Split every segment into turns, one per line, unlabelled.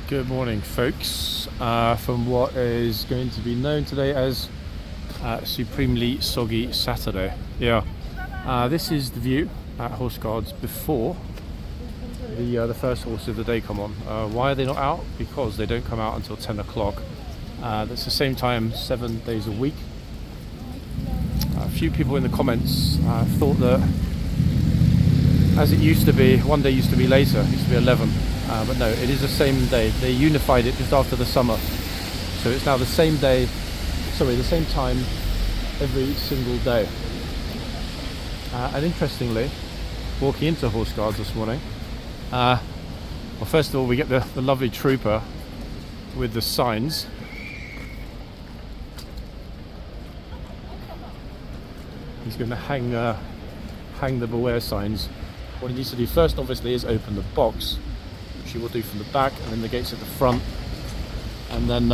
Good morning, folks. From what is going to be known today as Supremely Soggy Saturday. This is the view at Horse Guards before the first horse of the day come on. Why are they not out? Because they don't come out until 10 o'clock. That's the same time 7 days a week. A few people in the comments thought that, as it used to be, one day used to be later, it used to be 11. But no, it is the same day. They unified it just after the summer. So it's now the same day, the same time every single day. And interestingly, walking into Horse Guards this morning, well, first of all, we get the lovely trooper with the signs. He's going to hang the beware signs. What he needs to do first, obviously, is open the box, which he will do from the back, and then the gates at the front, and then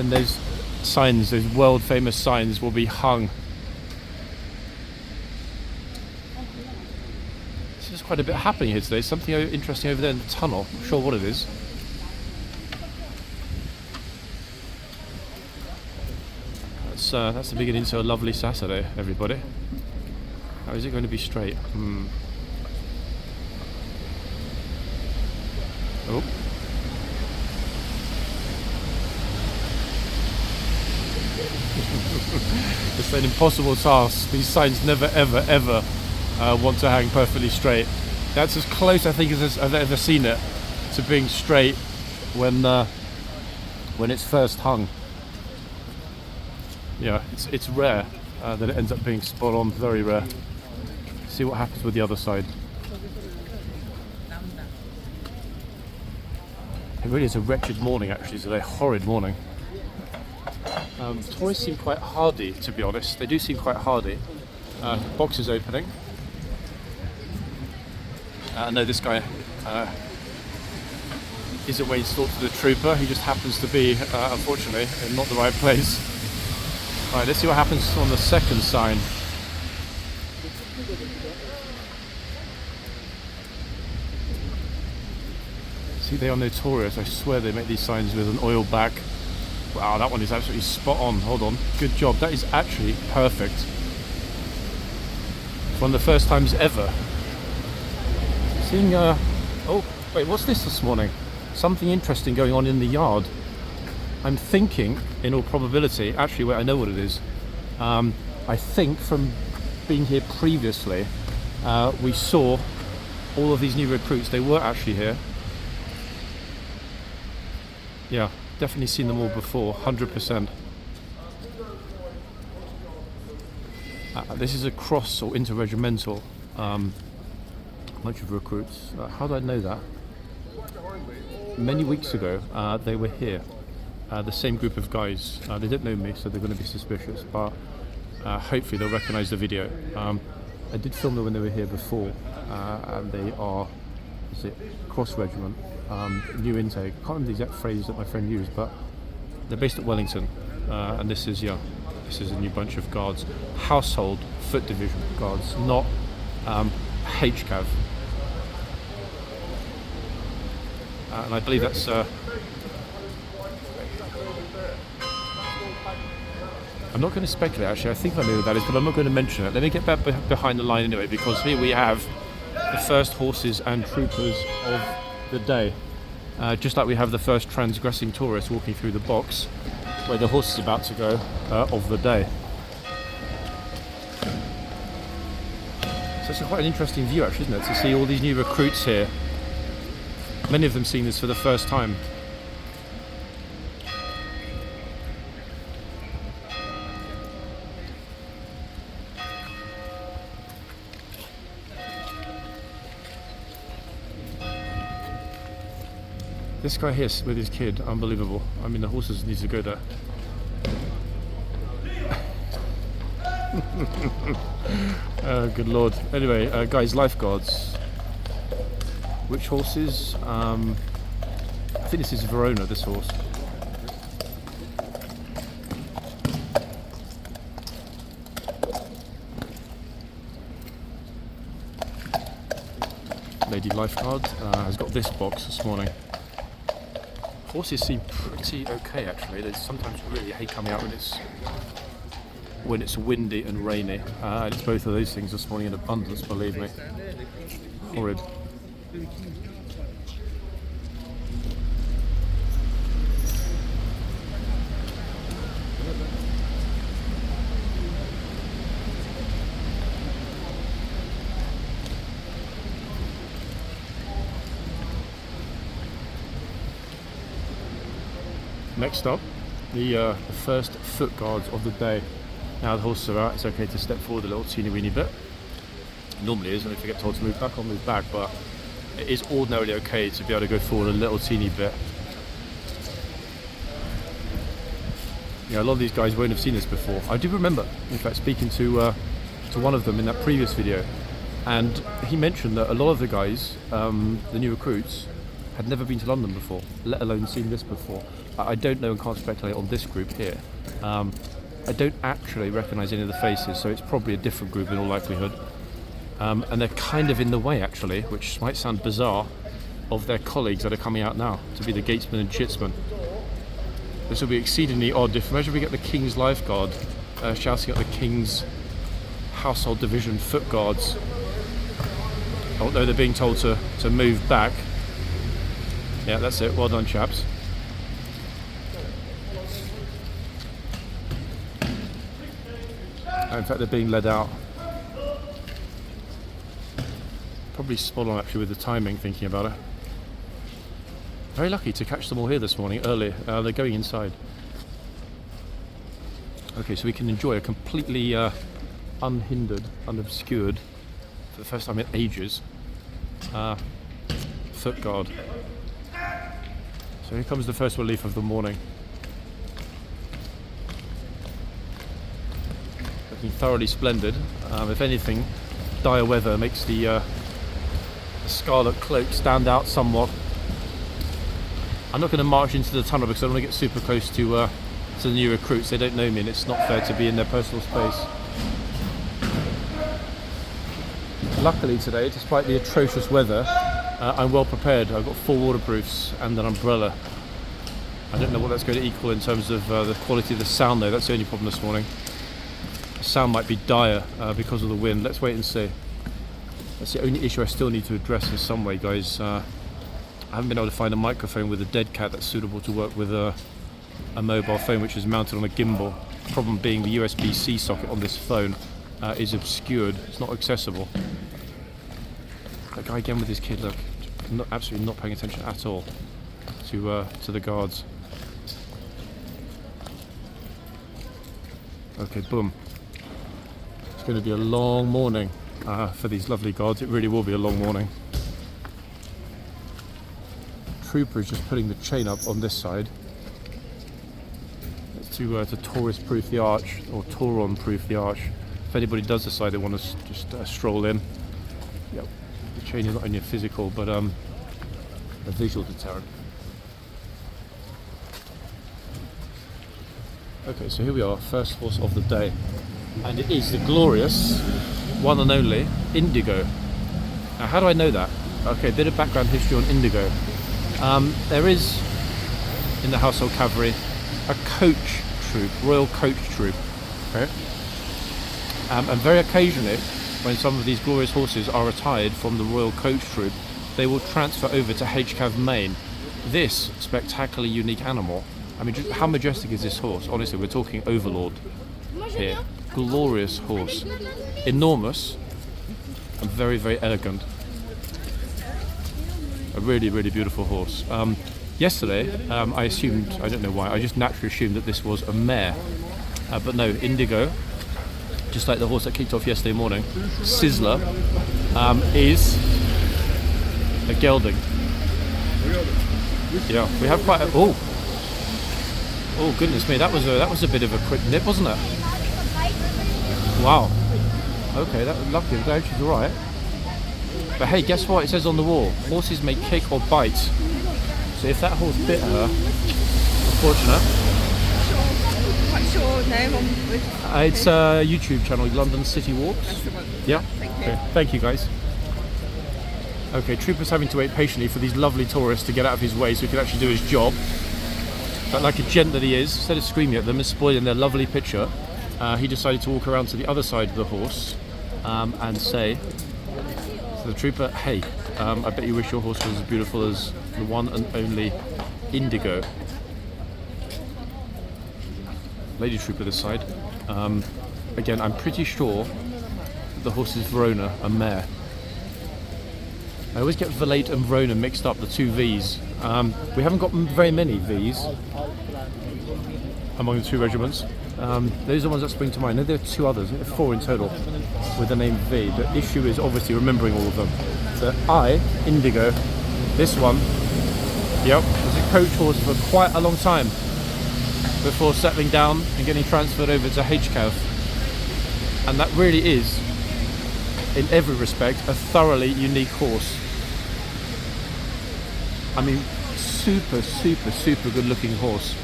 those signs, those world famous signs, will be hung. There's quite a bit happening here today. Something interesting over there in the tunnel. I'm not sure what it is. That's the beginning to a lovely Saturday, everybody. How is it going to be straight? Oh. It's an impossible task. These signs never ever want to hang perfectly straight. That's as close, I think, as I've ever seen it to being straight when it's first hung. Yeah, it's rare that it ends up being spot on, very rare. See what happens with the other side. It really is a wretched morning, actually. It's a horrid morning. Tourists seem quite hardy, to be honest. They do seem quite hardy. Box is opening. No, this guy isn't where he's thought to the trooper. He just happens to be, unfortunately, in not the right place. Alright, let's see what happens on the second sign. See, they are notorious. I swear they make these signs with an oil back. Wow, that one is absolutely spot on. Hold on. Good job. That is actually perfect. It's one of the first times ever. Seeing, oh, wait, what's this morning? Something interesting going on in the yard. I'm thinking, in all probability, actually, wait, I know what it is. I think from being here previously, we saw all of these new recruits. They were actually here. Yeah, definitely seen them all before, 100%. This is a cross or interregimental bunch of recruits. How did I know that? Many weeks ago, they were here. The same group of guys. They don't know me, so they're going to be suspicious, but hopefully they'll recognise the video. I did film them when they were here before, and they are, cross regiment, new intake. I can't remember the exact phrase that my friend used, but they're based at Wellington, and this is a new bunch of guards, household foot division guards, not HCAV. And I believe that's I'm not going to speculate, actually. I think I know what that is, but I'm not going to mention it. Let me get back behind the line anyway, because here we have the first horses and troopers of the day. Just like we have the first transgressing tourist walking through the box where the horse is about to go of the day. So it's quite an interesting view, actually, isn't it? To see all these new recruits here. Many of them seeing this for the first time. This guy here with his kid, unbelievable. I mean, the horses need to go there. Oh, good lord. Anyway, guys, lifeguards. Which horses? I think this is Verona, this horse. Lady lifeguard has got this box this morning. Horses seem pretty okay actually. They sometimes really hate coming out when it's windy and rainy. It's both of those things this morning in abundance, believe me. Horrid. Next up, the first foot guards of the day. Now the horses are out, it's okay to step forward a little teeny weeny bit. Normally is, and if you get told to move back, I'll move back, but it is ordinarily okay to be able to go forward a little teeny bit. Yeah, a lot of these guys won't have seen this before. I do remember, in fact, speaking to one of them in that previous video, and he mentioned that a lot of the guys, the new recruits, had never been to London before, let alone seen this before. I don't know and can't speculate on this group here. I don't actually recognise any of the faces, so it's probably a different group in all likelihood. And they're kind of in the way actually, which might sound bizarre, of their colleagues that are coming out now to be the gatesmen and chitsmen. This will be exceedingly odd if imagine we get the King's Lifeguard shouting at the King's Household Division foot guards. Although they're being told to move back. Yeah, that's it. Well done, chaps. In fact, they're being led out. Probably spot on actually with the timing, thinking about it. Very lucky to catch them all here this morning early. They're going inside. Okay, so we can enjoy a completely unhindered, unobscured, for the first time in ages, foot guard. So here comes the first relief of the morning. Looking thoroughly splendid. If anything, dire weather makes the scarlet cloak stand out somewhat. I'm not going to march into the tunnel because I don't want to get super close to the new recruits. They don't know me and it's not fair to be in their personal space. Luckily today, despite the atrocious weather, I'm well prepared. I've got 4 waterproofs and an umbrella. I don't know what that's going to equal in terms of the quality of the sound though. That's the only problem this morning. The sound might be dire because of the wind. Let's wait and see. That's the only issue I still need to address in some way, guys. I haven't been able to find a microphone with a dead cat that's suitable to work with a mobile phone which is mounted on a gimbal. Problem being the USB-C socket on this phone is obscured. It's not accessible. That guy again with his kid, look, absolutely not paying attention at all to the guards. Okay, boom. It's going to be a long morning for these lovely guards. It really will be a long morning. Trooper is just putting the chain up on this side. It's to tourist-proof the arch, or Tauron-proof the arch. If anybody does decide they want to just stroll in, yep. The chain is not only a physical but a visual deterrent. Okay, so here we are, first horse of the day, and it is the glorious one and only Indigo. Now, how do I know that? Okay, a bit of background history on Indigo. There is in the household cavalry a coach troop, royal coach troop. Okay, and very occasionally, when some of these glorious horses are retired from the royal coach troop, they will transfer over to HCAV main. This spectacularly unique animal. I mean, how majestic is this horse? Honestly, we're talking Overlord here. Glorious horse. Enormous and very, very elegant. A really, really beautiful horse. Yesterday, I assumed, I don't know why, I just naturally assumed that this was a mare. But no, Indigo, just like the horse that kicked off yesterday morning, Sizzler, is a gelding. Yeah, we have quite a... Oh goodness me, that was a bit of a quick nip, wasn't it? Wow. Okay, lucky, I'm glad she's alright. But hey, guess what it says on the wall? Horses may kick or bite. So if that horse bit her, unfortunate.
What's your name on
It's a YouTube channel, London City Walks. Yeah.
Thank you.
Okay. Thank you, guys. Okay, trooper's having to wait patiently for these lovely tourists to get out of his way so he can actually do his job. But like a gent that he is, instead of screaming at them and spoiling their lovely picture, he decided to walk around to the other side of the horse and say to the trooper, hey, I bet you wish your horse was as beautiful as the one and only Indigo. Lady trooper this side. Again, I'm pretty sure the horse is Verona, a mare. I always get Valate and Verona mixed up, the two V's. We haven't got very many V's among the two regiments. Those are the ones that spring to mind. No, there are two others, 4 in total, with the name V. The issue is obviously remembering all of them. So I, Indigo, this one, yep, was a coach horse for quite a long time before settling down and getting transferred over to HCAV. And that really is, in every respect, a thoroughly unique horse. I mean, super good looking horse.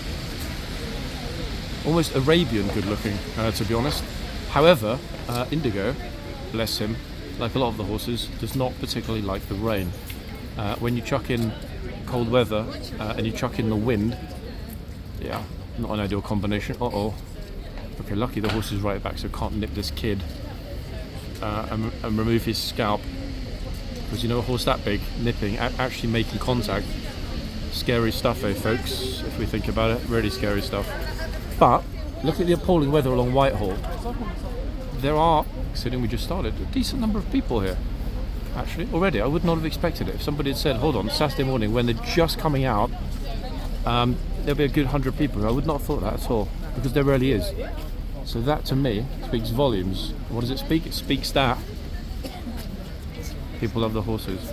Almost Arabian good looking, to be honest. However, Indigo, bless him, like a lot of the horses, does not particularly like the rain. When you chuck in cold weather and you chuck in the wind, yeah, not an ideal combination. Okay, lucky the horse is right back, so can't nip this kid and remove his scalp. Because you know, a horse that big, nipping, actually making contact, scary stuff though, folks, if we think about it, really scary stuff. But look at the appalling weather along Whitehall. There are, considering we just started, a decent number of people here. Actually, already, I would not have expected it. If somebody had said, hold on, Saturday morning, when they're just coming out, there'll be a good 100 people here. I would not have thought that at all, because there really is. So that, to me, speaks volumes. What does it speak? It speaks that people love the horses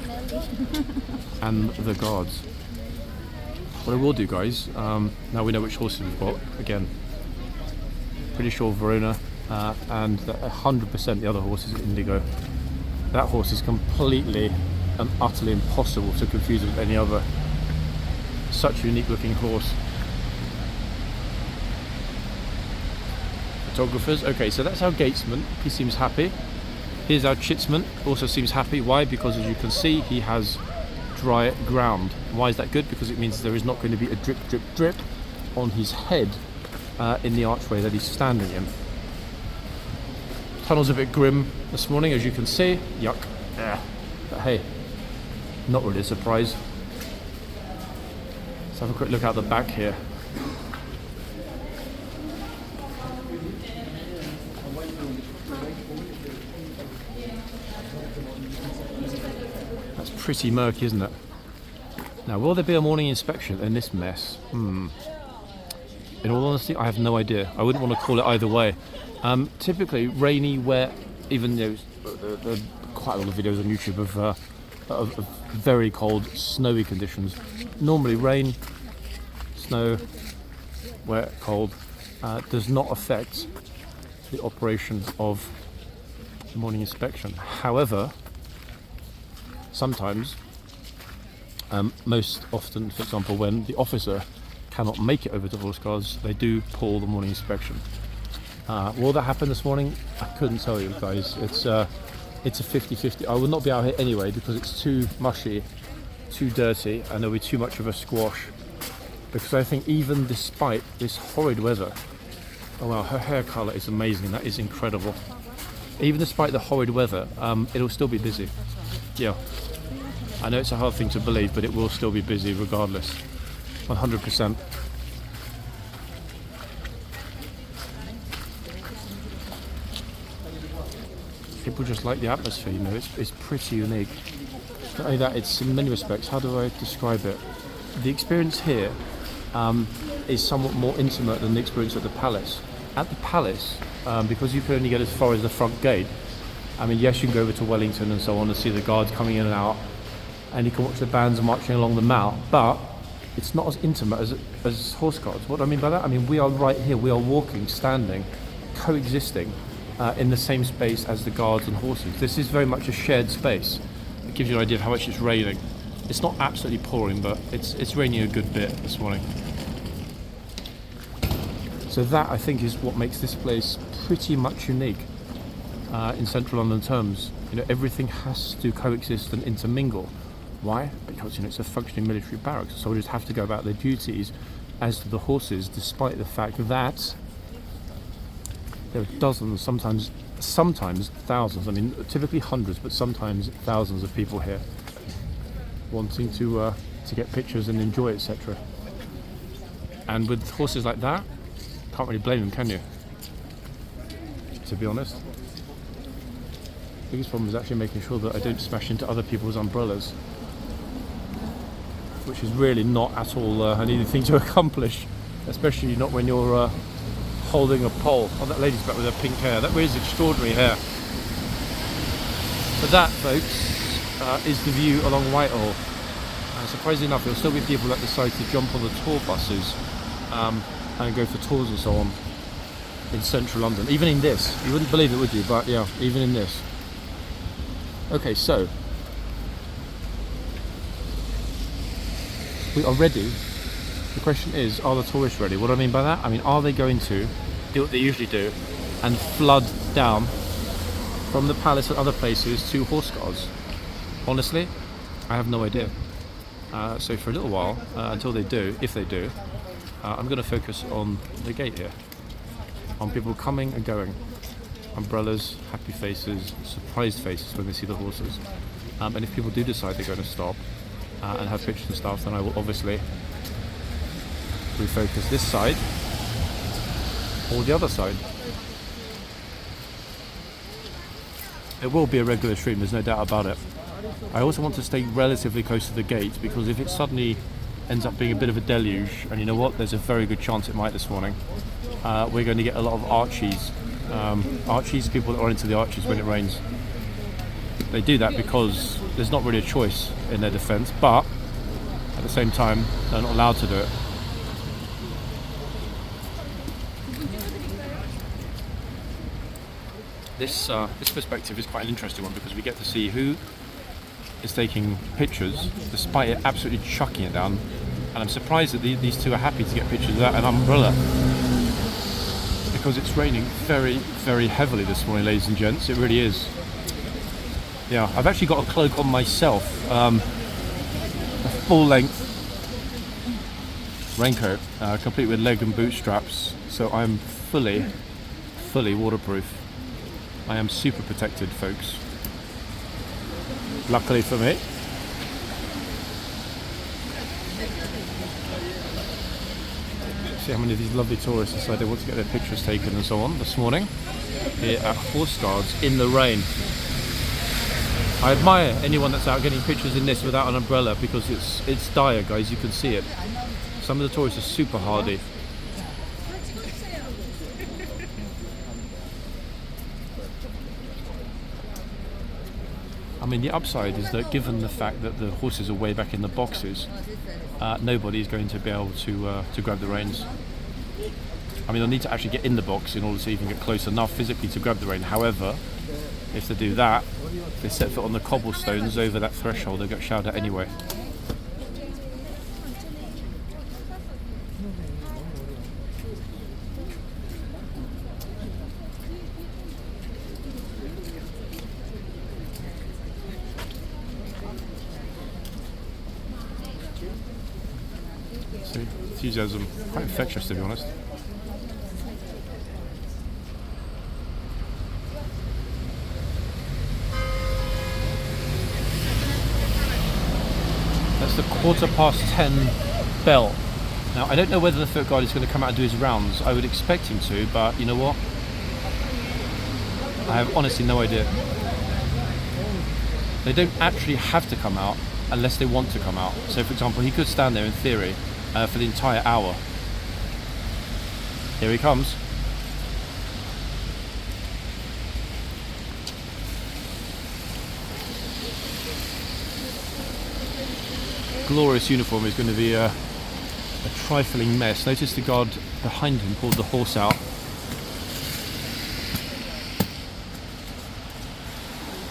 and the guards. What I will do, guys, now we know which horses we've got, again, pretty sure Verona, and 100% the other horse is Indigo. That horse is completely and utterly impossible to confuse with any other. Such a unique looking horse. Photographers, okay, so that's our gatesman, he seems happy. Here's our chitsman, also seems happy. Why? Because as you can see, he has dry ground. Why is that good? Because it means there is not going to be a drip drip drip on his head in the archway that he's standing in. Tunnel's a bit grim this morning, as you can see. Yuck. Yeah. But hey, not really a surprise. Let's have a quick look out the back here. That's pretty murky, isn't it? Now, will there be a morning inspection in this mess? In all honesty, I have no idea. I wouldn't want to call it either way. Typically, rainy, wet, even though there are quite a lot of videos on YouTube of very cold, snowy conditions. Normally, rain, snow, wet, cold, does not affect the operation of the morning inspection. However, sometimes, most often, for example, when the officer cannot make it over to horse guards, they do pull the morning inspection. Will that happen this morning? I couldn't tell you, guys. It's a 50-50. I will not be out here anyway because it's too mushy, too dirty, and there'll be too much of a squash. Because I think even despite this horrid weather, oh wow, her hair colour is amazing. That is incredible. Even despite the horrid weather, it'll still be busy. Yeah. I know it's a hard thing to believe, but it will still be busy regardless. 100%. People just like the atmosphere, you know, it's pretty unique. Not only that, it's in many respects, how do I describe it? The experience here is somewhat more intimate than the experience at the palace. At the palace, because you can only get as far as the front gate, I mean, yes, you can go over to Wellington and so on and see the guards coming in and out, and you can watch the bands marching along the Mall, but it's not as intimate as horse guards. What do I mean by that? I mean, we are right here, we are walking, standing, coexisting in the same space as the guards and horses. This is very much a shared space. It gives you an idea of how much it's raining. It's not absolutely pouring, but it's raining a good bit this morning. So that, I think, is what makes this place pretty much unique. in central London terms. You know, everything has to coexist and intermingle. Why? Because, you know, it's a functioning military barracks. Soldiers have to go about their duties as to the horses, despite the fact that there are dozens, sometimes thousands, I mean typically hundreds, but sometimes thousands of people here wanting to get pictures and enjoy, etc. And with horses like that, can't really blame them, can you? To be honest. The biggest problem is actually making sure that I don't smash into other people's umbrellas, which is really not at all an easy thing to accomplish, especially not when you're holding a pole. Oh, that lady's back with her pink hair. That really is extraordinary hair. But that, folks, is the view along Whitehall. Surprisingly enough, there'll still be people that decide to jump on the tour buses and go for tours and so on in central London. Even in this, you wouldn't believe it, would you? But yeah, even in this. Okay, so we are ready. The question is, are the tourists ready? What do I mean by that? I mean, are they going to do what they usually do and flood down from the palace and other places to horseguards? Honestly, I have no idea. So for a little while, until they do, if they do, I'm going to focus on the gate here, on people coming and going, umbrellas, happy faces, surprised faces when they see the horses. And if people do decide they're going to stop and have pictures and stuff, then I will obviously refocus this side or the other side. It will be a regular stream, there's no doubt about it. I also want to stay relatively close to the gate, because if it suddenly ends up being a bit of a deluge, and you know what, there's a very good chance it might this morning, we're going to get a lot of Archies. Archies, people that are into the Archies when it rains. They do that because there's not really a choice in their defence, but at the same time they're not allowed to do it. This perspective is quite an interesting one, because we get to see who is taking pictures despite it absolutely chucking it down, and I'm surprised that these two are happy to get pictures without an umbrella, because it's raining very, very heavily this morning, ladies and gents. It really is. Yeah, I've actually got a cloak on myself, a full-length raincoat, complete with leg and boot straps, so I'm fully waterproof. I am super protected, folks. Luckily for me. See how many of these lovely tourists decide they want to get their pictures taken and so on this morning here at Horseguards in the rain. I admire anyone that's out getting pictures in this without an umbrella, because it's dire, guys. You can see it. Some of the tourists are super hardy. I mean, the upside is that, given the fact that the horses are way back in the boxes, nobody is going to be able to grab the reins. I mean, they'll need to actually get in the box in order to even get close enough physically to grab the rein. However, if they do that, if they set foot on the cobblestones over that threshold, they'll get shouted at anyway. See, enthusiasm, quite infectious, to be honest. That's the 10:15 bell. Now, I don't know whether the foot guard is going to come out and do his rounds. I would expect him to, but you know what? I have honestly no idea. They don't actually have to come out unless they want to come out. So, for example, he could stand there in theory for the entire hour. Here he comes. Glorious uniform is going to be a trifling mess. Notice the guard behind him pulled the horse out.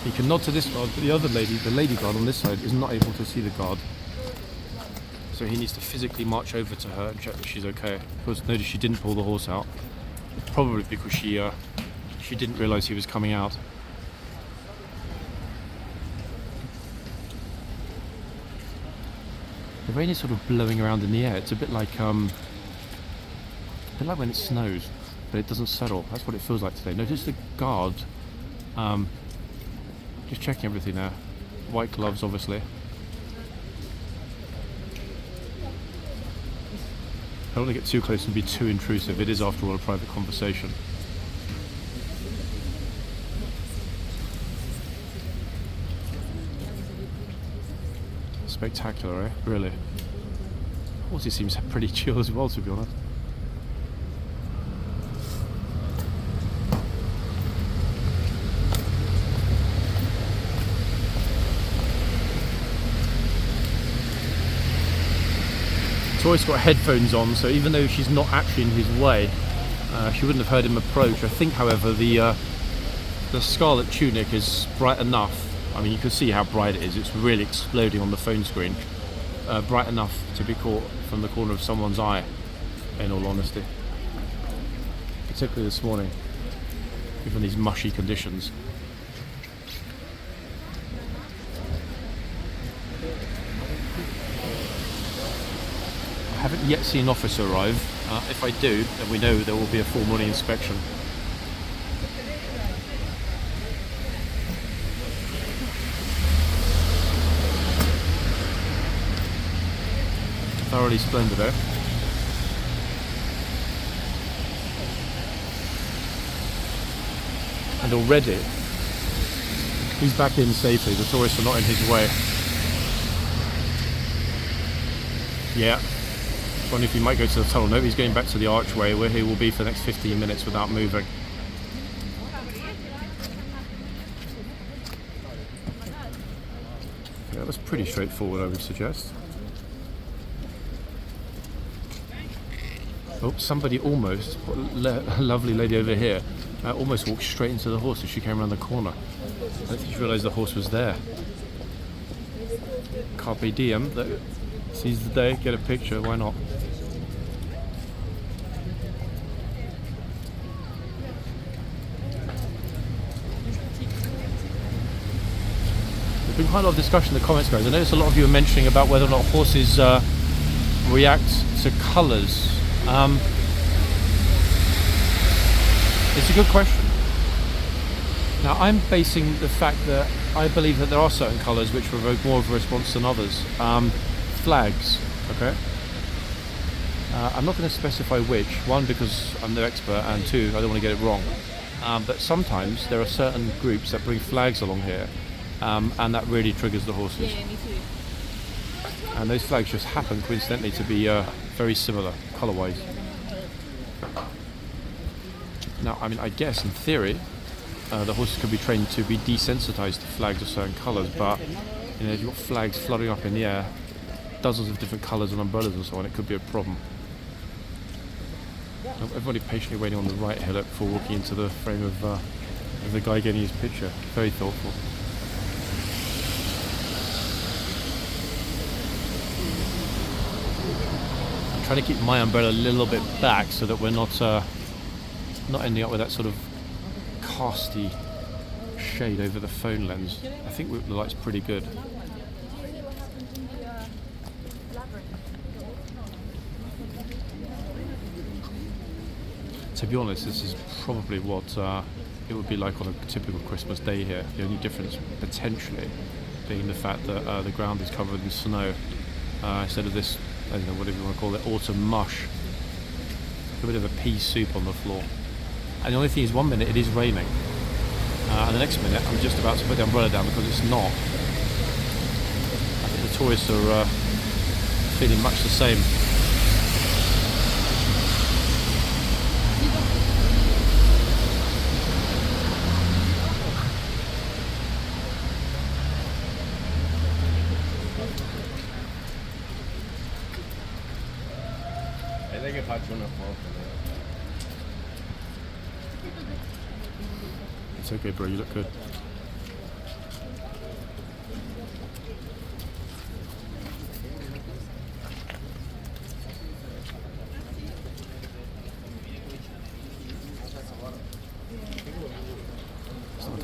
He can nod to this guard, but the other lady, the lady guard on this side, is not able to see the guard. So he needs to physically march over to her and check that she's okay. Of course, notice she didn't pull the horse out. Probably because she She didn't realise he was coming out. The rain is sort of blowing around in the air. It's a bit like when it snows, but it doesn't settle. That's what it feels like today. Notice the guard, just checking everything there. White gloves, obviously. I don't want to get too close and be too intrusive. It is, after all, a private conversation. Spectacular, eh? Really. Horses seems pretty chill as well, to be honest. Toy's got headphones on, so even though she's not actually in his way, she wouldn't have heard him approach. I think, however, the scarlet tunic is bright enough. I mean, you can see how bright it is. It's really exploding on the phone screen. Bright enough to be caught from the corner of someone's eye, in all honesty. Particularly this morning, given these mushy conditions. I haven't yet seen an officer arrive. If I do, then we know there will be a full morning inspection. Thoroughly splendid, eh? And already he's back in safely. The tourists are not in his way. Yeah. Wondering if he might go to the tunnel. No, he's going back to the archway where he will be for the next 15 minutes without moving. Yeah, that's pretty straightforward, I would suggest. Oh, somebody almost, a lovely lady over here, almost walked straight into the horse as she came around the corner. I don't think she realised the horse was there. Carpe diem, seize the day, get a picture, why not? There's been quite a lot of discussion in the comments, guys. I noticed a lot of you are mentioning about whether or not horses react to colours. It's a good question. Now, I'm basing the fact that I believe that there are certain colours which provoke more of a response than others. Flags, okay? I'm not going to specify which. One, because I'm no expert, and two, I don't want to get it wrong. But sometimes there are certain groups that bring flags along here, and that really triggers the horses. And those flags just happen coincidentally to be very similar colour-wise. Now, I mean, I guess in theory the horses could be trained to be desensitized to flags of certain colours, but you know, if you've got flags fluttering up in the air, dozens of different colours and umbrellas and so on, it could be a problem. Now, everybody patiently waiting on the right hillock before walking into the frame of the guy getting his picture. Very thoughtful. I'm trying to keep my umbrella a little bit back so that we're not ending up with that sort of casty shade over the phone lens. I think the light's pretty good. To be honest, this is probably what it would be like on a typical Christmas day here. The only difference potentially being the fact that the ground is covered in snow instead of this, I don't know, whatever you want to call it, autumn mush. A bit of a pea soup on the floor. And the only thing is, one minute it is raining, and the next minute I'm just about to put the umbrella down because it's not. I think the tourists are feeling much the same. It's okay, bro, you look good.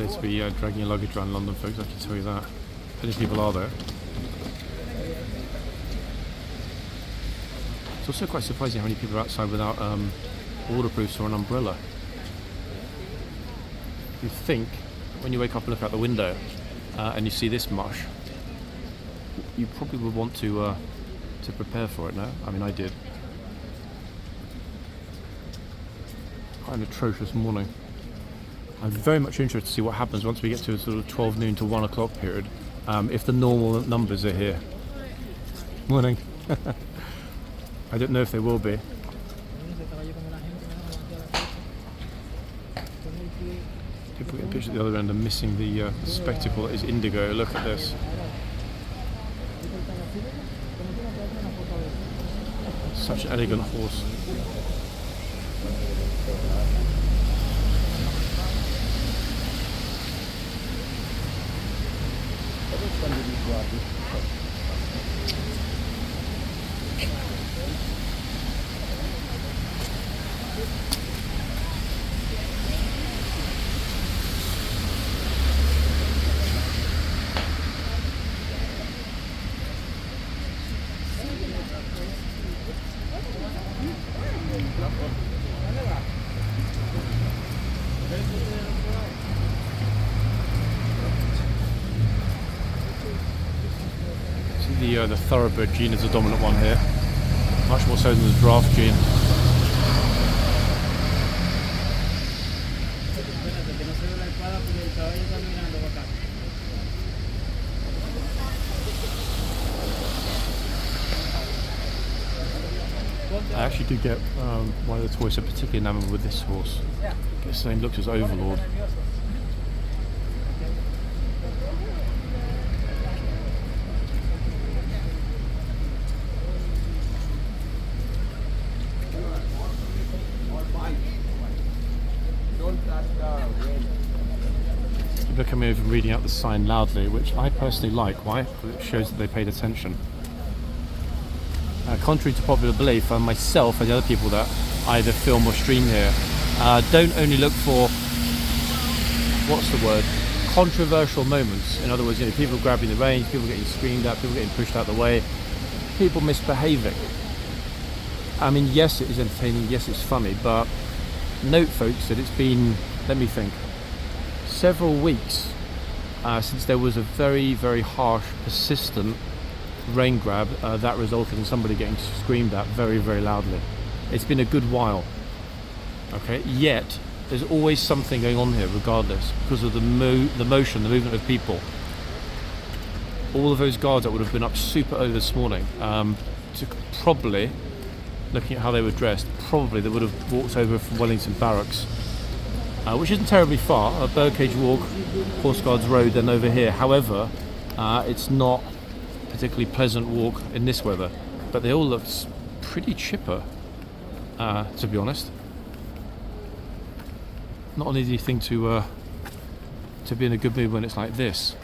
place to be dragging your luggage around London, folks, I can tell you that. Plenty of people are there. It's also quite surprising how many people are outside without waterproofs or an umbrella. You think, when you wake up and look out the window and you see this mush, you probably would want to prepare for it, no? I mean, I did. Quite an atrocious morning. I'm very much interested to see what happens once we get to a sort of 12 noon to 1 o'clock period, if the normal numbers are here. Morning. I don't know if they will be. People getting pictures at the other end and missing the spectacle that is Indigo. Look at this. Such an elegant horse. The thoroughbred gene is the dominant one here, much more so than the draft gene. I actually did get one of the toys, particularly enamoured with this horse. His name looks as Overlord. People are coming over and reading out the sign loudly, which I personally like. Why? Because it shows that they paid attention. Contrary to popular belief, myself and the other people that either film or stream here don't only look for, what's the word, controversial moments. In other words, you know, people grabbing the reins, people getting screamed at, people getting pushed out of the way, people misbehaving. I mean, yes, it is entertaining, yes, it's funny, but note, folks, that it's been, let me think, several weeks since there was a very, very harsh, persistent rain grab that resulted in somebody getting screamed at very, very loudly. It's been a good while. Okay, yet there's always something going on here, regardless, because of the motion, the movement of people. All of those guards that would have been up super early this morning, to probably, looking at how they were dressed, probably they would have walked over from Wellington Barracks, which isn't terribly far. A Birdcage Walk, Horseguards Road, then over here. However, it's not a particularly pleasant walk in this weather, but they all looked pretty chipper, to be honest. Not an easy thing to be in a good mood when it's like this.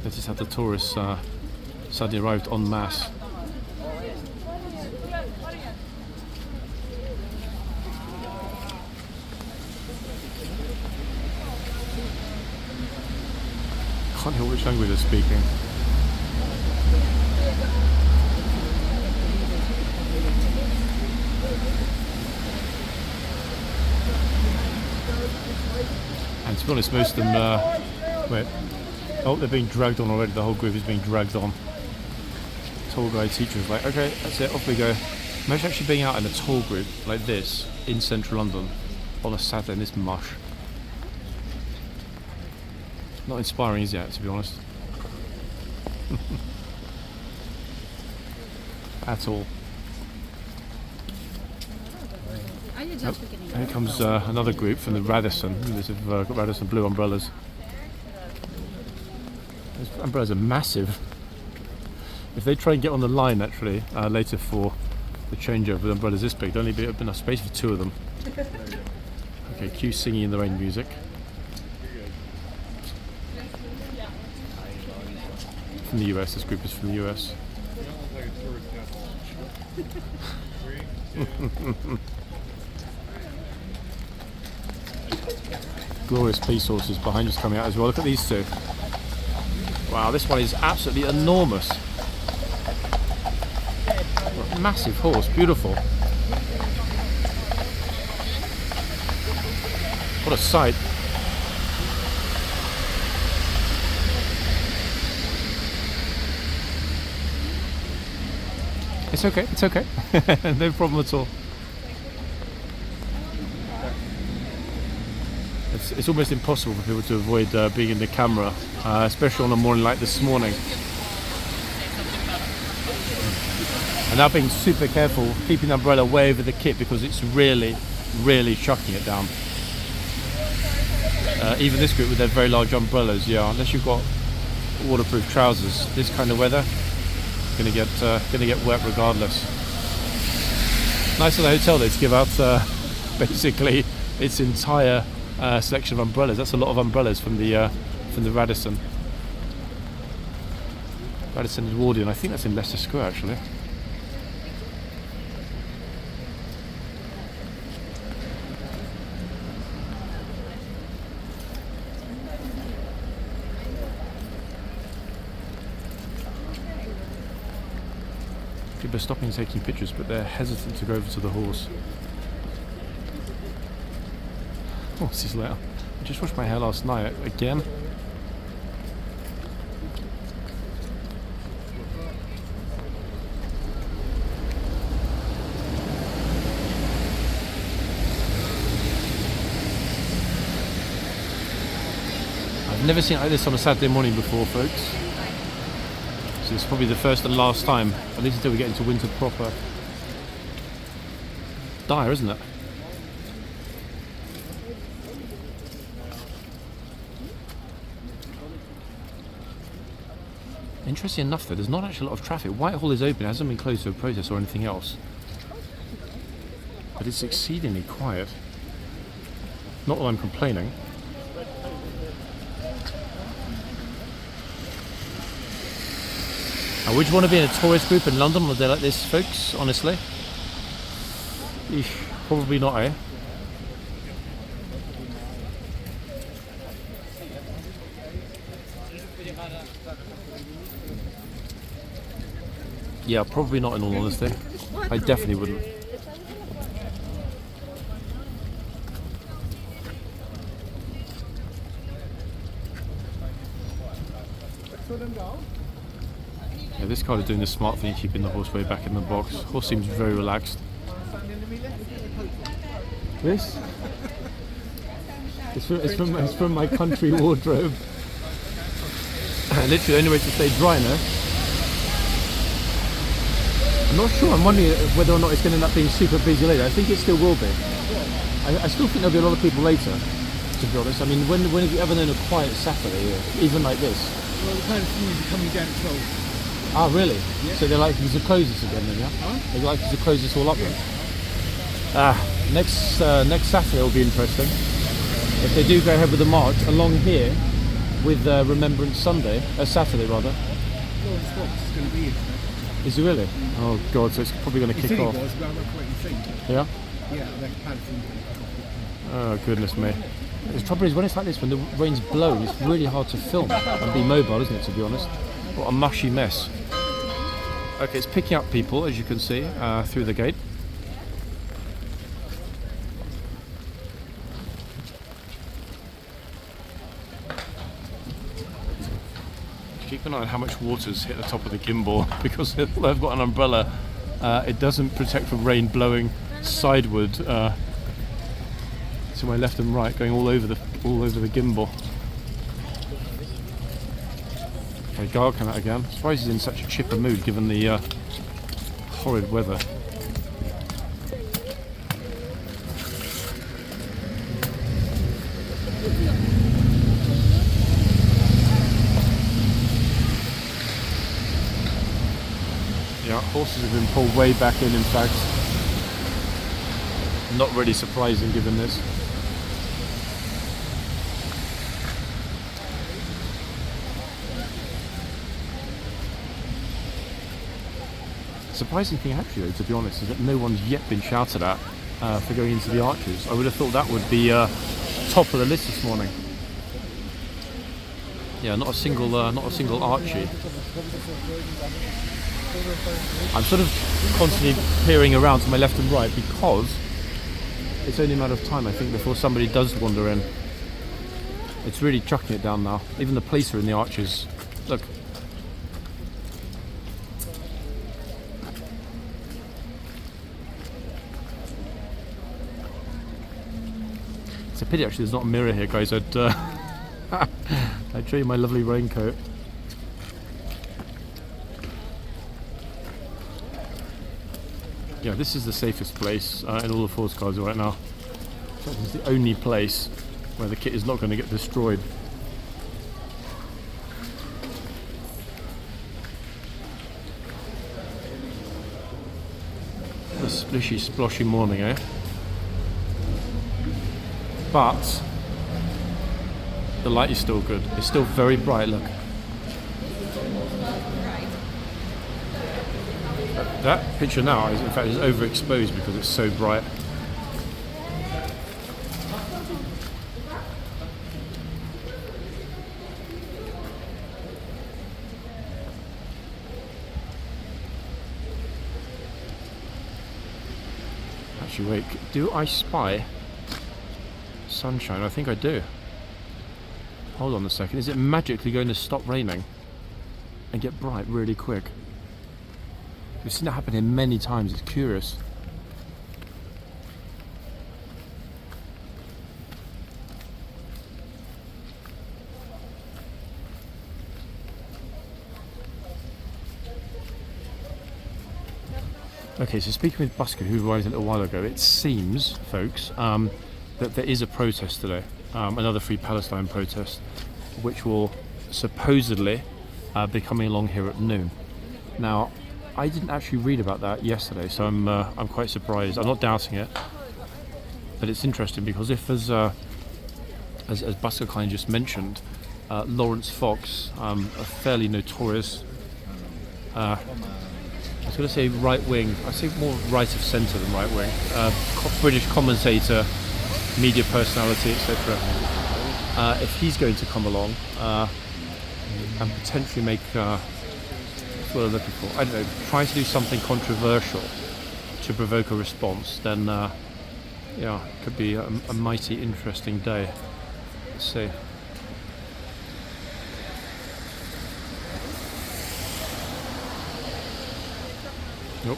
Notice how the tourists suddenly arrived en masse. Can't hear which language they're speaking. And to be honest, most of them, wait. Oh, they're being dragged on already. The whole group is being dragged on. Tour guide teacher was like, okay, that's it, off we go. Imagine actually being out in a tour group like this in central London on a Saturday in this mush. Not inspiring, is it, to be honest? At all. Oh, here comes another group from the Radisson. They've got Radisson blue umbrellas. Those umbrellas are massive. If they try and get on the line actually later for the changeover with umbrellas this big, there'll only be enough space for two of them. Okay, cue singing in the rain music. from the US. This group is from the US. Glorious police horses behind us coming out as well. Look at these two. Wow, this one is absolutely enormous. Massive horse, beautiful. What a sight. It's okay, it's okay. No problem at all. It's almost impossible for people to avoid being in the camera, especially on a morning like this morning. And now being super careful, keeping the umbrella way over the kit because it's really, really chucking it down. Even this group with their very large umbrellas, yeah, unless you've got waterproof trousers, this kind of weather, gonna get wet regardless. Nice of the hotel though to give out basically its entire selection of umbrellas. That's a lot of umbrellas from the Radisson Edwardian. I think that's in Leicester Square actually. People are stopping and taking pictures, but they're hesitant to go over to the horse. What's his letter? I just washed my hair last night again. I've never seen it like this on a Saturday morning before, folks. So it's probably the first and last time, at least until we get into winter proper. Dire, isn't it? Interesting enough though, there's not actually a lot of traffic. Whitehall is open, it hasn't been closed to a protest or anything else. But it's exceedingly quiet. Not that I'm complaining. Would you want to be in a tourist group in London on a day like this, folks, honestly? Eesh, probably not, eh? Yeah, probably not in all honesty. I definitely wouldn't. Yeah, this card is doing the smart thing, keeping the horse way back in the box. Horse seems very relaxed. This? It's from my country wardrobe. Literally the only way to stay dry now. I'm not sure, I'm wondering whether or not it's going to end up being super busy later. I think it still will be. I still think there'll be a lot of people later, to be honest. I mean, when have you ever known a quiet Saturday, even like this?
Well, the kind of thing is coming down at 12.
Ah, really?
Yeah.
So they're likely to close this again then, yeah?
Huh?
They're likely to close this all up then? Next Saturday will be interesting. If they do go ahead with the march along here with Remembrance Sunday, Saturday rather.
Lawrence Fox is going to be here today.
Is he really? Oh god, so it's probably going to kick off.
Was, but I'm not quite think.
Yeah?
Yeah, they're kind of thinking.
Oh goodness me. The trouble is when it's like this, when the rain's blowing, it's really hard to film and be mobile, isn't it, to be honest? What a mushy mess. Okay, it's picking up people, as you can see, through the gate. Keep an eye on how much water's hit the top of the gimbal, because although I've got an umbrella, it doesn't protect from rain blowing sideward to my left and right, going all over the gimbal. Okay, guard came out again. I'm surprised he's in such a chipper mood given the horrid weather. Yeah, horses have been pulled way back in fact. Not really surprising given this. Surprising thing actually, to be honest, is that no one's yet been shouted at for going into the arches. I would have thought that would be top of the list this morning. Yeah, not a single Archie. I'm sort of constantly peering around to my left and right because it's only a matter of time, I think, before somebody does wander in. It's really chucking it down now. Even the police are in the arches. Look. It's a pity actually there's not a mirror here, guys. I'd show you my lovely raincoat. Yeah, this is the safest place in all of horseguards right now. This is the only place where the kit is not going to get destroyed. A splishy, sploshy morning, eh? But the light is still good. It's still very bright, look. That picture now is, in fact, is overexposed because it's so bright. Actually, wait, do I spy sunshine? I think I do. Hold on a second. Is it magically going to stop raining and get bright really quick? We've seen it happen here many times. It's curious. Okay, so speaking with Busker, who arrived a little while ago, it seems, folks, that there is a protest today, another Free Palestine protest, which will supposedly be coming along here at noon. Now, I didn't actually read about that yesterday, so I'm quite surprised. I'm not doubting it, but it's interesting because if, as Busker kind of just mentioned, Lawrence Fox, a fairly notorious, I was going to say right wing, I say more right of centre than right wing, British commentator, media personality, etc. If he's going to come along and potentially make what I'm looking for, I don't know, trying to do something controversial to provoke a response, then yeah, it could be a mighty interesting day. Let's see. Nope.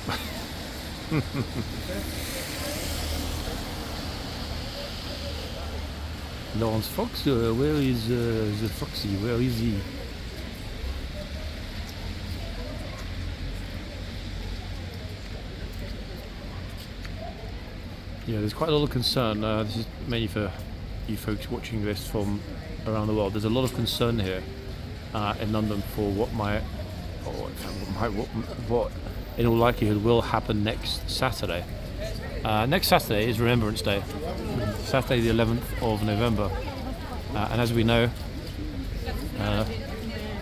Lawrence Fox, where is the Foxy? Where is he? Yeah, there's quite a lot of concern. This is mainly for you folks watching this from around the world. There's a lot of concern here in London for what in all likelihood will happen next Saturday. Next Saturday is Remembrance Day, Saturday the 11th of November, and as we know,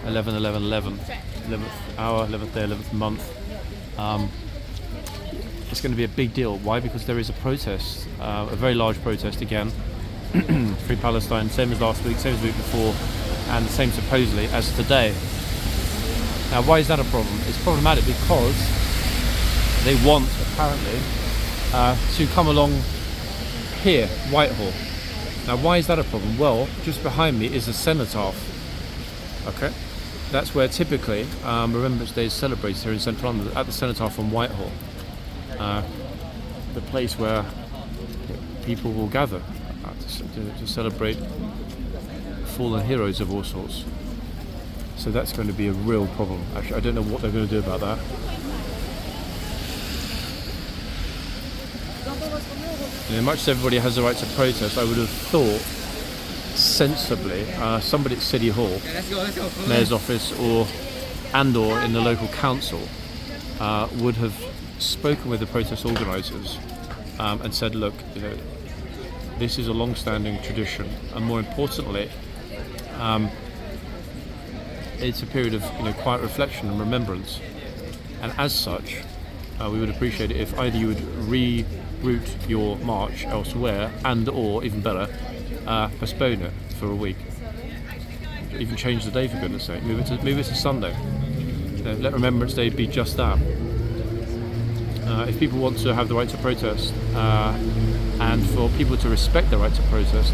11/11/11, 11th hour, 11th day, 11th month. It's going to be a big deal. Why? Because there is a protest, a very large protest again. Free Palestine, same as last week, same as the week before, and the same supposedly as today. Now, why is that a problem? It's problematic because they want, apparently, to come along here, Whitehall. Now, why is that a problem? Well, just behind me is a cenotaph. Okay, that's where typically Remembrance Day is celebrated here in central London, at the cenotaph on Whitehall. The place where people will gather to celebrate fallen heroes of all sorts. So that's going to be a real problem. Actually, I don't know what they're going to do about that. You know, much as everybody has the right to protest, I would have thought, sensibly, somebody at City Hall, Mayor's office, or in the local council, would have spoken with the protest organisers and said, look, you know, this is a long-standing tradition, and more importantly, it's a period of quiet reflection and remembrance, and as such, we would appreciate it if either you would reroute your march elsewhere, and or even better, postpone it for a week. Even change the day, for goodness sake. Move it to Sunday. Let Remembrance Day be just that. If people want to have the right to protest, and for people to respect the right to protest,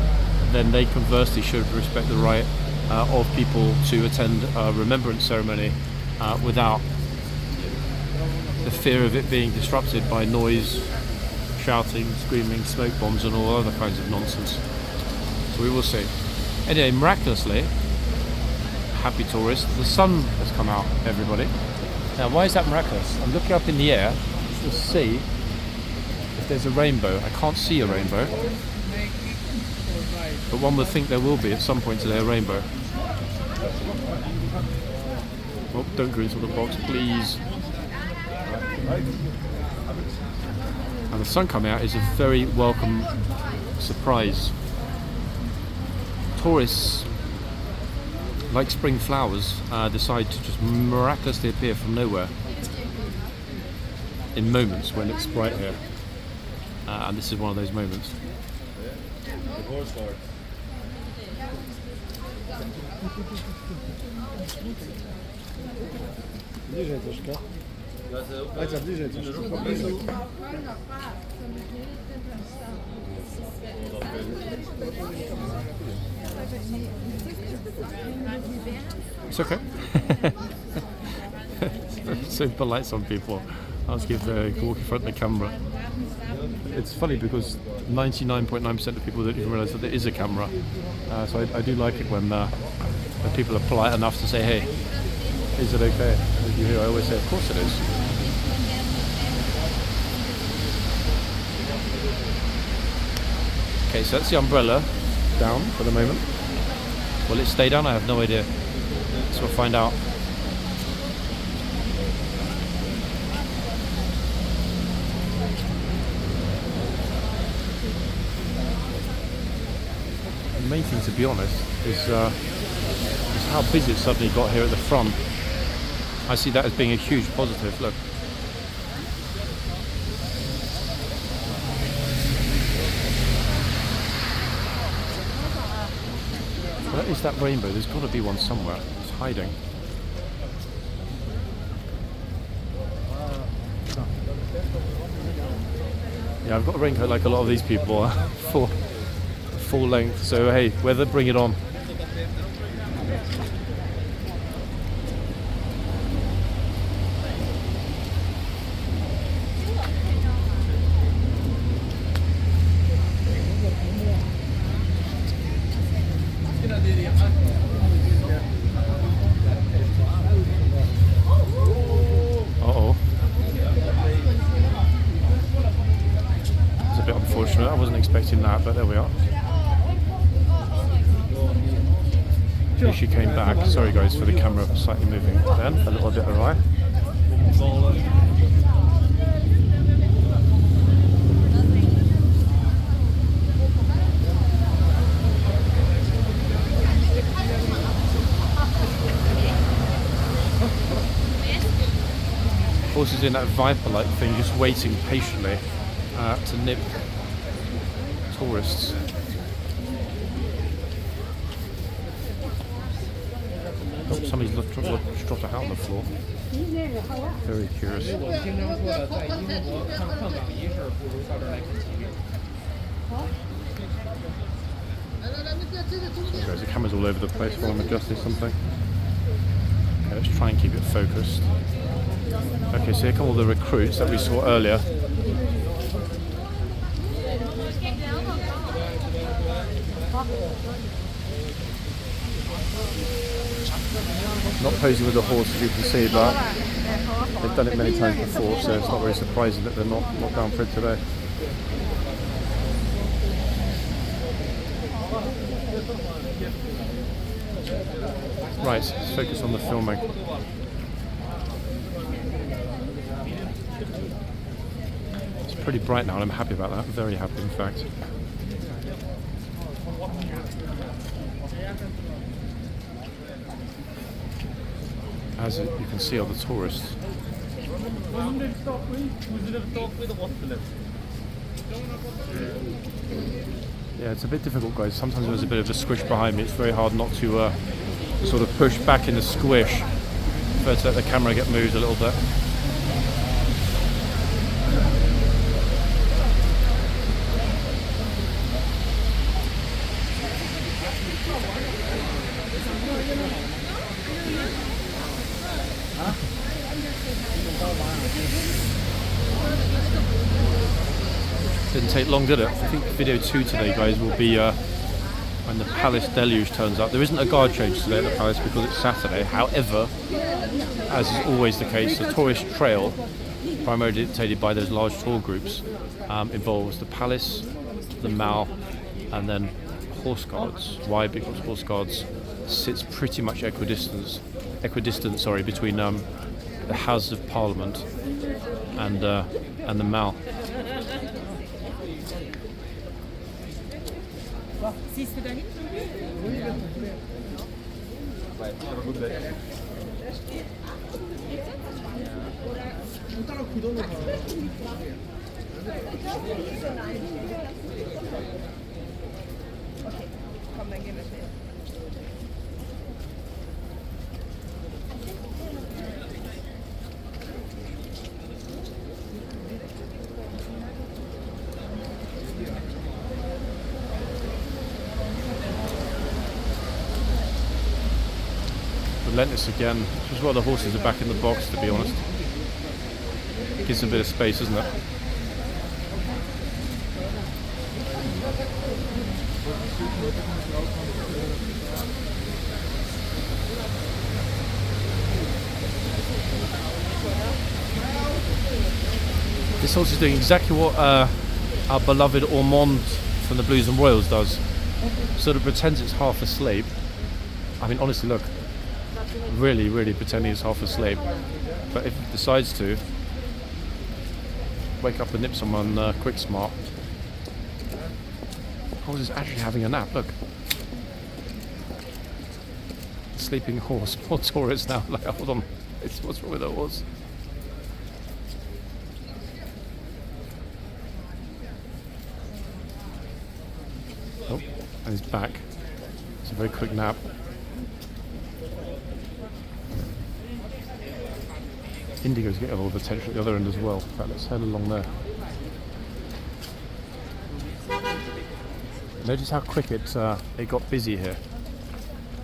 then they conversely should respect the right of people to attend a remembrance ceremony without the fear of it being disrupted by noise, shouting, screaming, smoke bombs and all other kinds of nonsense. So we will see. Anyway, miraculously, happy tourists, the sun has come out, everybody. Now, why is that miraculous? I'm looking up in the air to see if there's a rainbow. I can't see a rainbow, but one would think there will be at some point today, a rainbow. Oh, don't go into the box, please. And the sun coming out is a very welcome surprise. Tourists, like spring flowers, decide to just miraculously appear from nowhere in moments when it's bright here. And this is one of those moments.
The horseguards.
Bliżej troszkę. Lecę bliżej troszkę.
It's okay. So polite, some people ask if they can walk in front of the camera. It's funny because 99.9% of people don't even realise that there is a camera. So I do like it when people are polite enough to say, hey, is it okay? As you hear, I always say, of course it is. Okay, so that's the umbrella down for the moment. Will it stay down? I have no idea. So we'll find out. The main thing, to be honest, is how busy it suddenly got here at the front. I see that as being a huge positive. Look. Where is that rainbow? There's got to be one somewhere. It's hiding. Yeah, I've got a raincoat like a lot of these people for full length. So hey, weather, bring it on. I wasn't expecting that, but there we are. Here she came back. Sorry guys for the camera slightly moving then, a little bit awry. Horse is doing that viper-like thing, just waiting patiently to nip tourists. Oh, somebody's dropped a hat on the floor. Very curious. Sorry guys, the camera's all over the place while I'm adjusting something. Okay, let's try and keep it focused. Okay, so here come all the recruits that we saw earlier. Not posing with a horse, as you can see, but they've done it many times before, so it's not very surprising that they're not down for it today. Right, let's focus on the filming. It's pretty bright now, and I'm happy about that. Very happy, in fact. As you can see, all the tourists Yeah, it's a bit difficult, guys. Sometimes there's a bit of a squish behind me. It's very hard not to sort of push back in the squish, but to let the camera get moved a little bit. Didn't take long, did it? I think video 2 today, guys, will be when the palace deluge turns up. There isn't a guard change today at the palace because it's Saturday. However, as is always the case, the tourist trail, primarily dictated by those large tour groups, involves the palace, the mall, and then horse guards. Why? Because horse guards sits pretty much equidistant, between the Houses of Parliament and the mall. Relentless again, which is why the horses are back in the box, to be honest. Gives them a bit of space, isn't it? This horse is doing exactly what our beloved Ormond from the Blues and Royals does. Sort of pretends it's half asleep. I mean, honestly, look. Really pretending it's half asleep. But if it decides to wake up and nip someone quick smart. Horse is actually having a nap, look. Sleeping horse, poor tourist now. Like, hold on, what's wrong with the horse? Oh, and he's back. It's a very quick nap. Indigo's getting a lot of attention at the other end as well. In fact, let's head along there. Notice how quick it got busy here.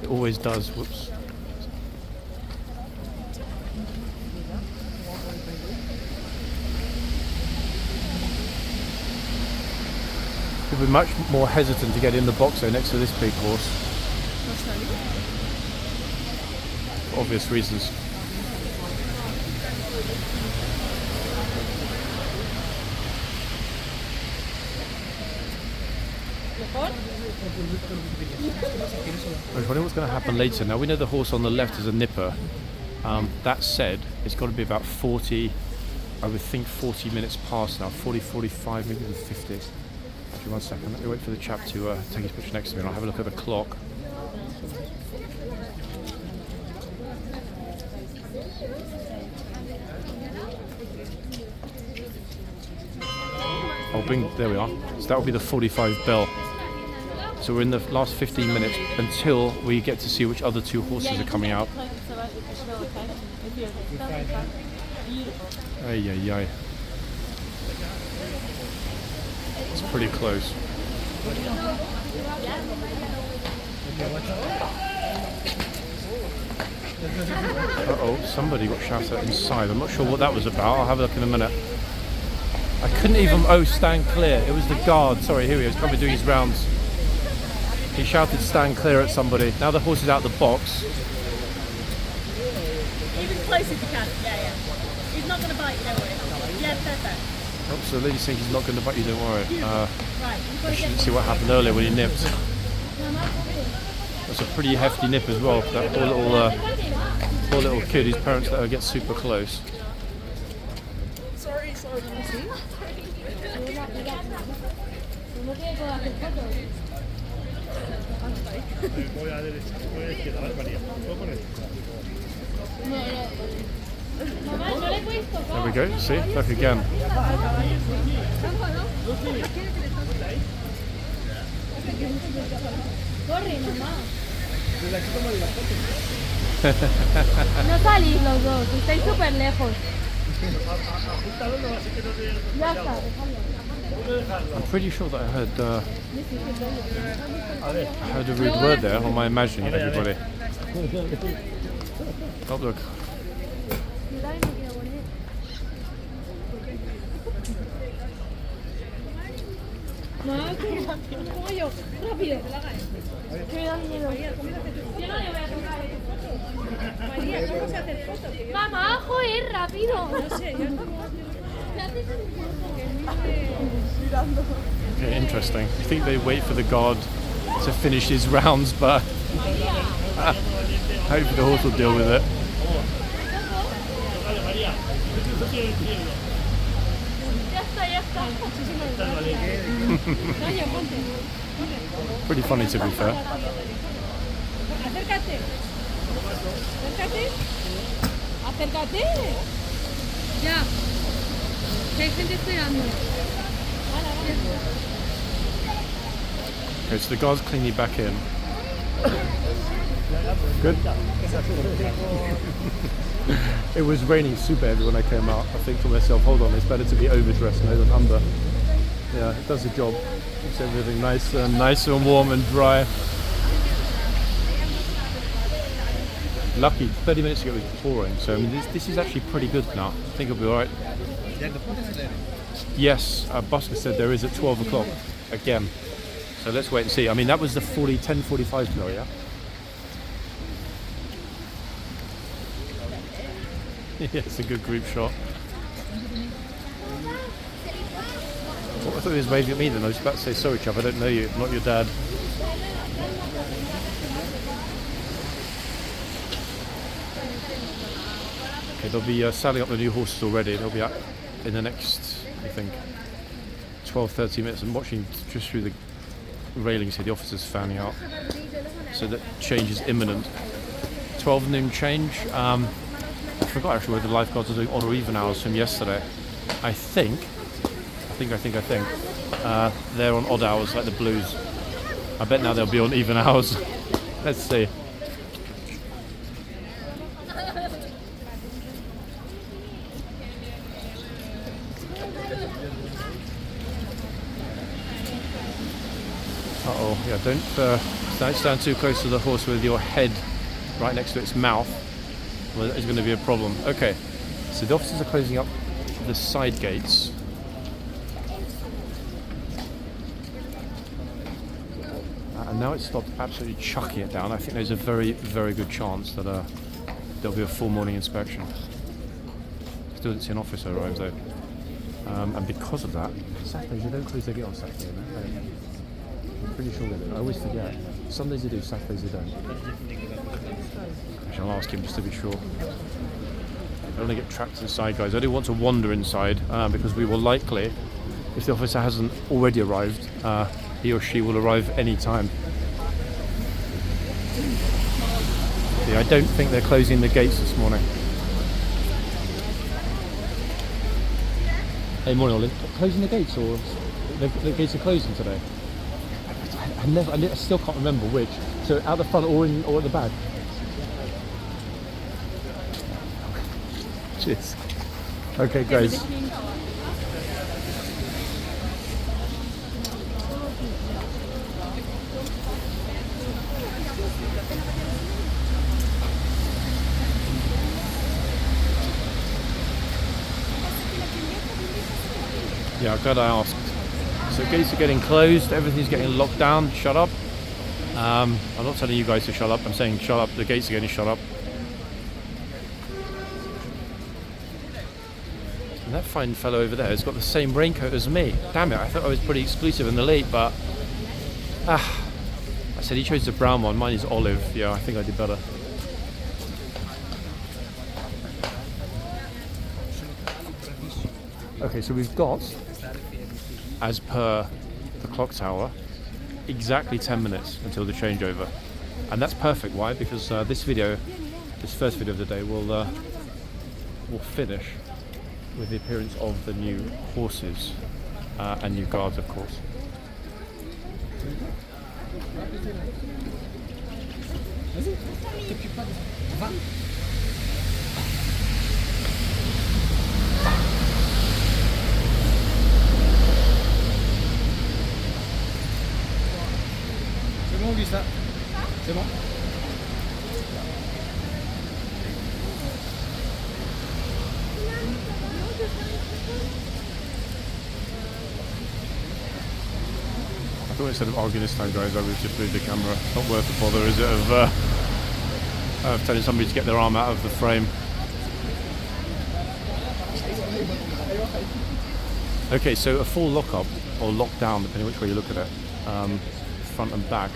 It always does. Whoops. We'll be much more hesitant to get in the box though next to this big horse. For obvious reasons. I was wondering what's going to happen later. Now we know the horse on the left is a nipper. That said, it's got to be about 40, I would think 40 minutes past now, 40, 45, maybe even 50. Actually, 1 second, let me wait for the chap to take his picture next to me and I'll have a look at the clock. There we are. So that will be the 45 bell. So we're in the last 15 minutes until we get to see which other two horses are coming out. Ay. It's pretty close. Uh-oh, somebody got shouted at inside. I'm not sure what that was about. I'll have a look in a minute. I couldn't even, stand clear. It was the guard. Sorry, here he is, probably doing his rounds. He shouted stand clear at somebody. Now the horse is out the box.
Even closer if you can. Yeah. He's not going to bite you, don't worry. Yeah, perfect.
Oh, so the lady's saying he's not going to bite you, don't worry.
Right,
I shouldn't see what happened earlier when he nipped. That's a pretty hefty nip as well. That poor little kid whose parents let her get super close.
Sorry.
There we go, see, look again.
No salís los dos, estáis súper lejos. Ya está,
I'm pretty sure that I heard a rude word there, or am I imagining it, everybody? Oh, look.
Rápido. Yo no le voy a tocar. Mamá, joder, rápido. No sé, yo
Okay, interesting. I think they wait for the guard to finish his rounds, but hopefully the horse will deal with it. Pretty funny, to be fair.
Acércate. Acércate. Ya. Que hay gente esperando.
Okay, so the guard's cleaning back in. Good. It was raining super heavy when I came out. I think to myself, hold on, it's better to be overdressed now than under. Yeah, it does the job. Keeps everything nice and warm and dry. Lucky, 30 minutes ago it was pouring, so I mean this is actually pretty good now. I think it'll be alright. Yes, Busker said there is at 12 o'clock again. So let's wait and see. I mean that was the 10:45 kilo, yeah? Yeah, it's a good group shot. Oh, I thought he was waving at me then. I was about to say, sorry chap, I don't know you, I'm not your dad. Okay, they'll be saddling up the new horses already. They'll be out in the next, I think, 12-13 minutes. I'm watching just through the railings here, the officers fanning out. So that change is imminent. 12 noon change. I forgot actually whether the lifeguards are doing odd or even hours from yesterday. I think they're on odd hours like the Blues. I bet now they'll be on even hours. Let's see. Uh-oh, yeah, don't stand too close to the horse with your head right next to its mouth. Well, that is going to be a problem. Okay, so the officers are closing up the side gates. And now it's stopped absolutely chucking it down. I think there's a very, very good chance that there'll be a full morning inspection. Still didn't see an officer arrive though. And because of that, Saturdays they don't close their gate on Saturday, no? I'm pretty sure they do. I always forget. Sundays they do, Saturdays they don't. Actually, I'll ask him just to be sure. I don't want to get trapped inside, guys. I do want to wander inside because we will likely, if the officer hasn't already arrived, he or she will arrive any time. Yeah, I don't think they're closing the gates this morning. Hey, morning, Ollie. Closing the gates or the gates are closing today? I still can't remember which. So out the front or at the back. Cheers. Okay, guys. Yeah, I'm glad I asked. So gates are getting closed, everything's getting locked down. Shut up. I'm not telling you guys to shut up, I'm saying shut up, the gates are getting shut up. And that fine fellow over there has got the same raincoat as me. Damn it, I thought I was pretty exclusive in the lead, but I said he chose the brown one, mine is olive. Yeah, I think I did better. Okay, so we've got, as per the clock tower, exactly 10 minutes until the changeover. And that's perfect. Why? Because this first video of the day, will will finish with the appearance of the new horses and new guards, of course.
C'est bon, Guy, ça. C'est bon.
I thought instead of arguing this time, guys, I would just move the camera. It's not worth the bother, is it, of telling somebody to get their arm out of the frame. Okay, so a full lock-up, or lock-down, depending which way you look at it, front and back.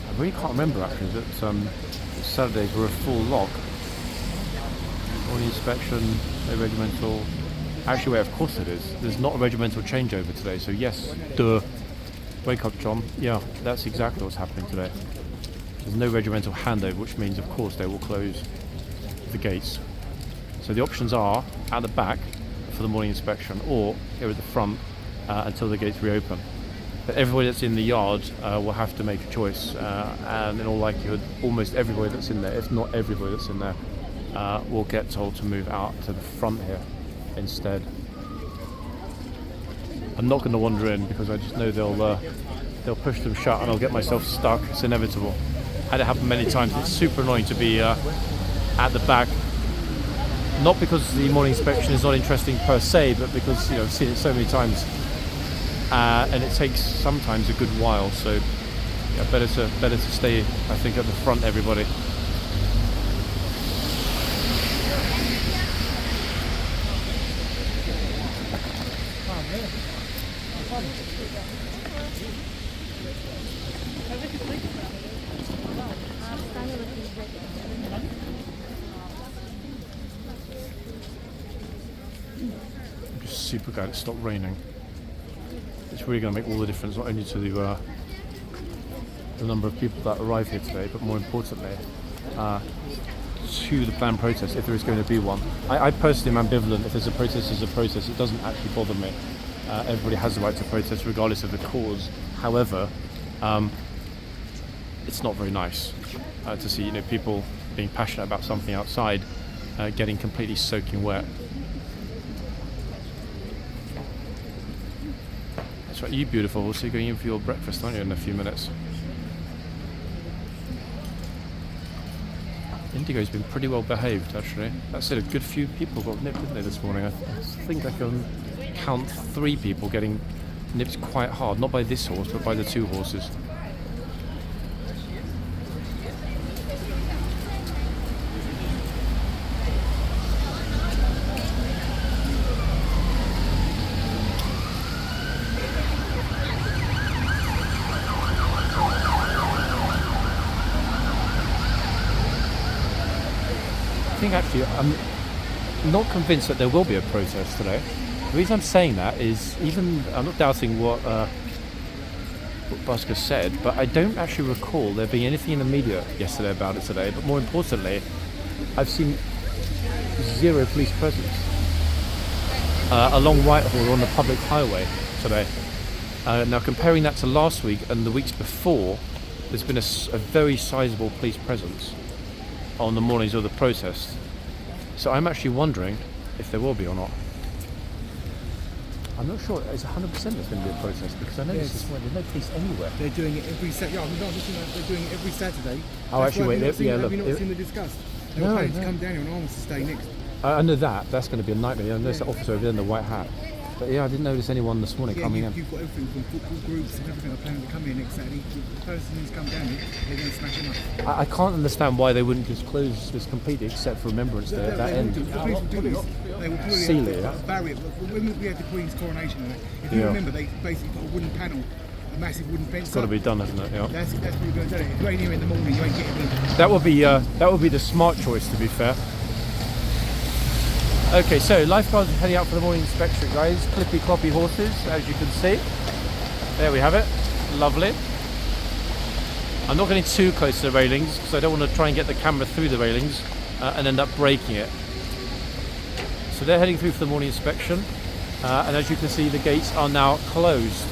I really can't remember, actually, that Saturdays were a full lock. All the inspection, no regimental. Actually, wait, of course it is. There's not a regimental changeover today, so yes, duh. Wake up, John. Yeah, that's exactly what's happening today. There's no regimental handover, which means, of course, they will close the gates. So the options are at the back for the morning inspection, or here at the front until the gates reopen. But everybody that's in the yard will have to make a choice, and in all likelihood, almost everybody that's in there, if not everybody that's in there, will get told to move out to the front here instead. I'm not going to wander in because I just know they'll push them shut and I'll get myself stuck. It's inevitable. Had it happen many times. It's super annoying to be at the back. Not because the morning inspection is not interesting per se, but because I've seen it so many times, and it takes sometimes a good while. So yeah, better to stay, I think, at the front. Everybody. I'm just super glad it stopped raining. It's really going to make all the difference, not only to the number of people that arrive here today, but more importantly, to the planned protest, if there is going to be one. I personally am ambivalent. If there's a protest, there's a protest. It doesn't actually bother me. Everybody has the right to protest regardless of the cause. However, it's not very nice to see people being passionate about something outside getting completely soaking wet. That's right, you beautiful horse, you're going in for your breakfast, aren't you, in a few minutes? Indigo's been pretty well behaved, actually. That said, a good few people got nipped, didn't they, this morning? I think I can count 3 people getting nipped quite hard. Not by this horse, but by the 2 horses. I think actually I'm not convinced that there will be a protest today. The reason I'm saying that is I'm not doubting what Busker said, but I don't actually recall there being anything in the media yesterday about it today. But more importantly, I've seen 0 police presence along Whitehall on the public highway today. Now comparing that to last week and the weeks before, there's been a very sizable police presence on the mornings of the protest. So I'm actually wondering if there will be or not. I'm not sure it's 100% there's going to be a protest, because I noticed this morning there's no police anywhere.
They're doing it every Saturday. Yeah, they're doing it every Saturday.
Oh, actually, wait,
have you not seen the discussed? They were planning to come down here on Armistice Day next.
I know that's going to be a nightmare. I noticed that officer over there in the white hat. But yeah, I didn't notice anyone this morning coming in.
You've got everything from football groups and everything are planning to come here next Saturday. The person who's come down here, they're going to smash him up.
I can't understand why they wouldn't just close this completely, except for Remembrance Day at that end.
The police will do this. They will
seal it,
a barrier. When we had the Queen's coronation, if you remember, they basically put a wooden panel, a massive wooden fence.
It's got to be done, hasn't it? Yeah.
That's what you're going to do. If you ain't here in the morning, you ain't getting in.
That would be the smart choice, to be fair. Okay, so lifeguards are heading out for the morning inspection, guys. Clippy cloppy horses, as you can see. There we have it. Lovely. I'm not getting too close to the railings because I don't want to try and get the camera through the railings and end up breaking it. So they're heading through for the morning inspection, and as you can see, the gates are now closed.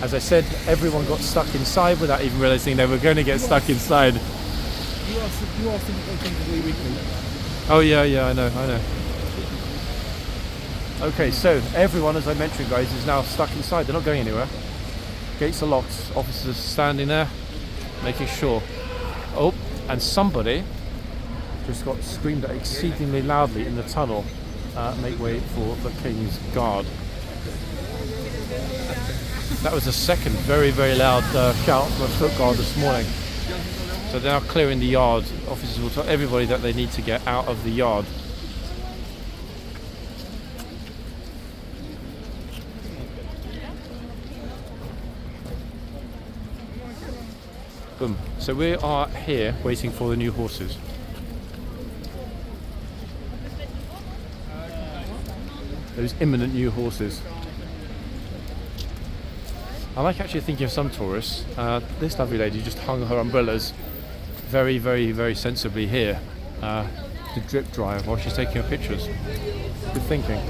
As I said, everyone got stuck inside without even realizing they were going to get stuck inside.
You asked them what they think of Lee Weekly.
Oh yeah, I know. Okay, so everyone, as I mentioned, guys, is now stuck inside. They're not going anywhere. Gates are locked. Officers are standing there, making sure. Oh, and somebody just got screamed at exceedingly loudly in the tunnel. Make way for the King's Guard. That was the second very, very loud shout from a foot guard this morning. So they're now clearing the yard. Officers will tell everybody that they need to get out of the yard. Boom. So we are here waiting for the new horses. Those imminent new horses. I like actually thinking of some tourists. This lovely lady just hung her umbrellas very, very, very sensibly here to drip dry while she's taking her pictures. Good thinking.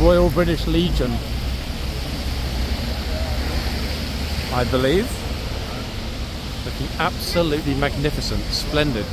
Royal British Legion, I believe. Looking absolutely magnificent, splendid.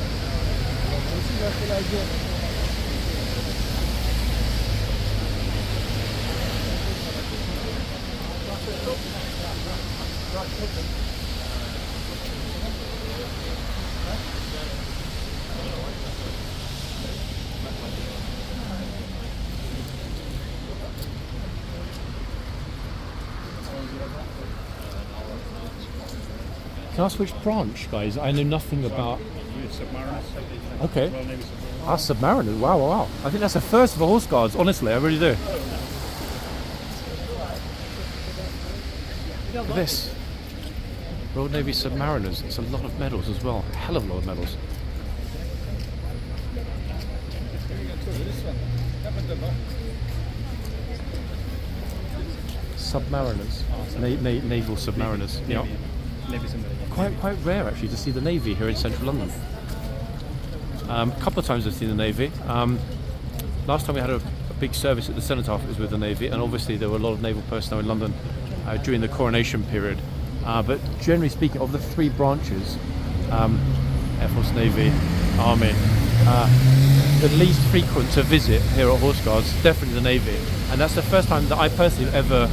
Can I ask which branch, guys? I know nothing about. Okay. Ah, Submariners. Wow. I think that's the first of the Horse Guards, honestly, I really do. Look at this. Royal Navy Submariners. It's a lot of medals as well. A hell of a lot of medals. Submariners. Naval Submariners. Yeah. Quite rare actually to see the Navy here in central London. A couple of times I've seen the Navy. Last time we had a big service at the Cenotaph, it was with the Navy, and obviously there were a lot of naval personnel in London during the coronation period. But generally speaking, of the three branches, Air Force, Navy, Army, the least frequent to visit here at Horse Guards, definitely the Navy. And that's the first time that I personally have ever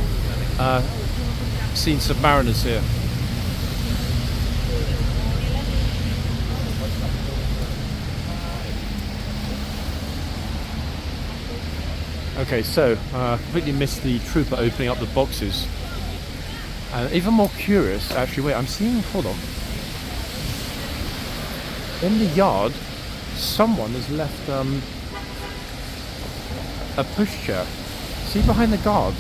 seen Submariners here. Okay, so completely missed the trooper opening up the boxes. And even more curious, actually, wait, I'm seeing, hold on. In the yard, someone has left a pushchair. See behind the guard?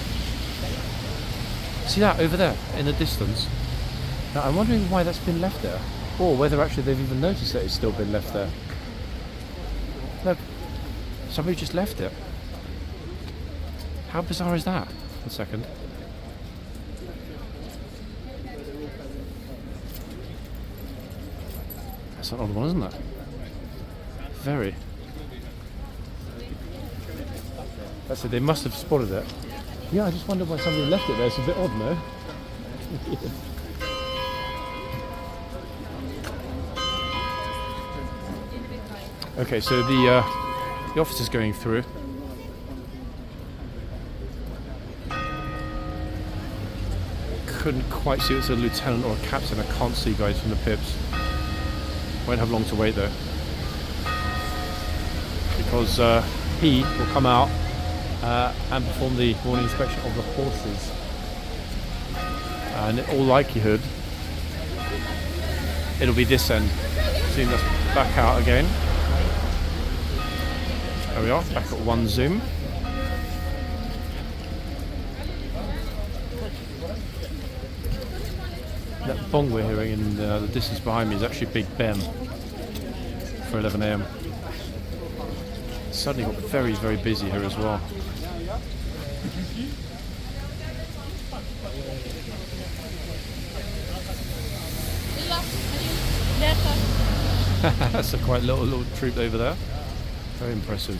See that over there in the distance? Now I'm wondering why that's been left there, or whether actually they've even noticed that it's still been left there. Look, somebody just left it. How bizarre is that? One second. That's an odd one, isn't it? Very. That's it, they must have spotted it. Yeah, I just wondered why somebody left it there. It's a bit odd, no? Okay, so the officer's going through. Couldn't quite see if it's a lieutenant or a captain. I can't see, guys, from the pips. Won't have long to wait though, because he will come out and perform the morning inspection of the horses, and in all likelihood it'll be this end. Zoom us back out again. There we are, back at one zoom. That bong we're hearing in the distance behind me is actually Big Ben for 11 AM. It's suddenly got very, very busy here as well. That's a quite little troop over there. Very impressive.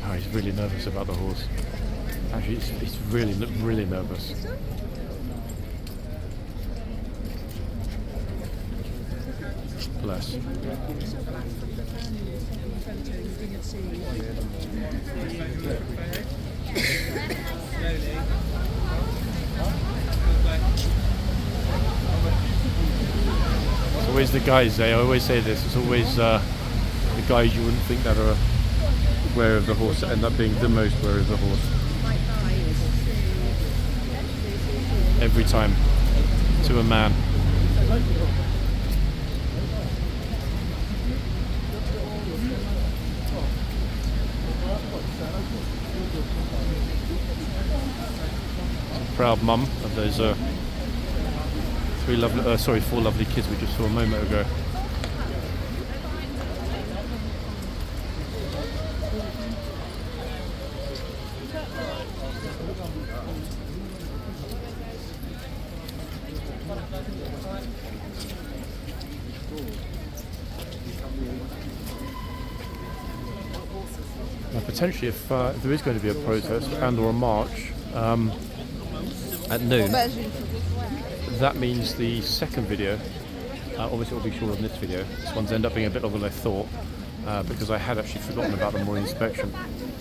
Oh, he's really nervous about the horse. Actually, he's really nervous. Bless. It's always the guys, I always say this, it's always the guys you wouldn't think that are aware of the horse that end up being the most aware of the horse. Every time, to a man. Proud mum of those four lovely kids we just saw a moment ago. Now, potentially, if there is going to be a protest and or a march at noon, that means the second video, obviously it will be shorter than this video. This one's end up being a bit longer than I thought because I had actually forgotten about the morning inspection.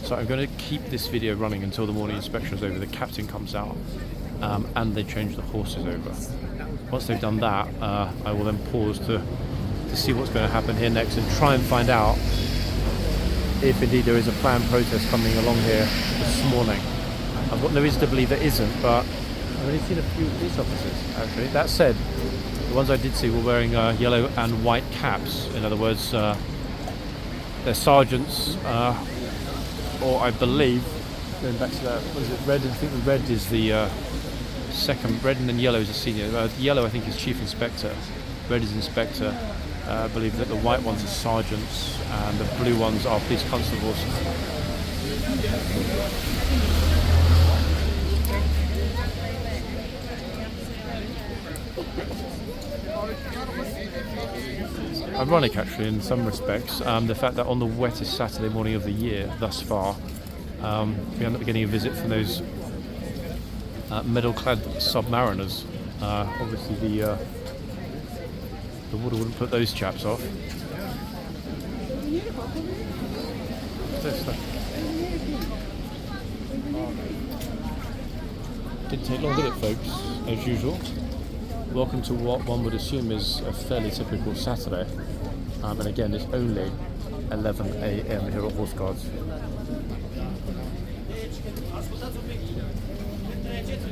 So I'm going to keep this video running until the morning inspection is over, the captain comes out and they change the horses over. Once they've done that, I will then pause to see what's going to happen here next and try and find out if indeed there is a planned protest coming along here this morning. I've got no reason to believe there isn't, but I've only seen a few police officers actually. That said, the ones I did see were wearing yellow and white caps. In other words, they're sergeants, or I believe, going back to that, what is it, red? I think the red is the second, red and then yellow is a senior. Yellow I think is chief inspector, red is inspector. I believe that the white ones are sergeants and the blue ones are police constables. Ironic actually in some respects, the fact that on the wettest Saturday morning of the year thus far, we end up getting a visit from those metal-clad submariners. Obviously the water wouldn't put those chaps off. Didn't take long, did it, folks? As usual. Welcome to what one would assume is a fairly typical Saturday. And again, it's only 11 AM here at Horseguards.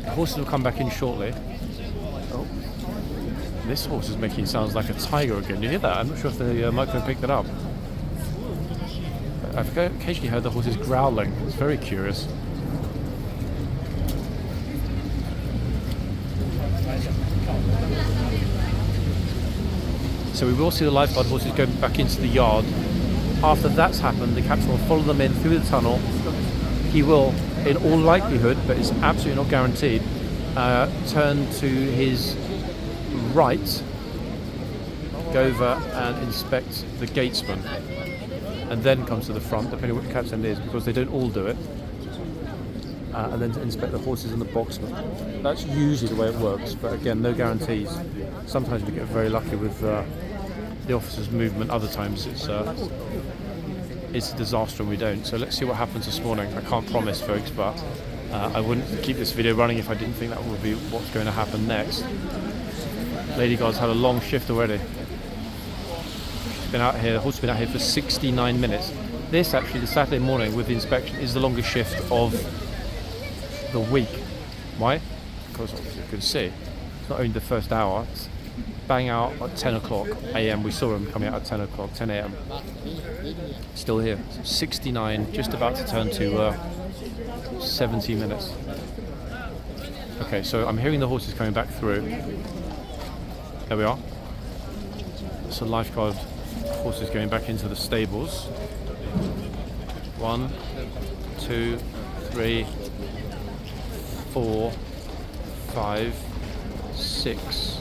The horses will come back in shortly. Oh. This horse is making sounds like a tiger again. You hear that? I'm not sure if the microphone picked it up. I've occasionally heard the horses growling. It's very curious. So we will see the lifeguard horses go back into the yard. After that's happened, the captain will follow them in through the tunnel. He will, in all likelihood, but it's absolutely not guaranteed, turn to his right, go over and inspect the gatesman, and then come to the front, depending on what the captain is, because they don't all do it, and then to inspect the horses and the boxman. That's usually the way it works, but again, no guarantees. Sometimes we get very lucky with the officers' movement, other times it's a disaster and we don't. So let's see what happens this morning. I can't promise, folks, but I wouldn't keep this video running if I didn't think that would be what's going to happen next. Lady Guard's had a long shift already. She's been out here, the horse has been out here for 69 minutes. This actually, the Saturday morning with the inspection, is the longest shift of the week. Why? Because obviously you can see, it's not only the first hour, it's bang out at 10 o'clock AM. We saw him coming out at 10 o'clock, 10 AM. Still here. 69, just about to turn to 70 minutes. Okay, so I'm hearing the horses coming back through. There we are. It's a lifeguard Horses going back into the stables. 1, 2, 3, 4, 5, 6,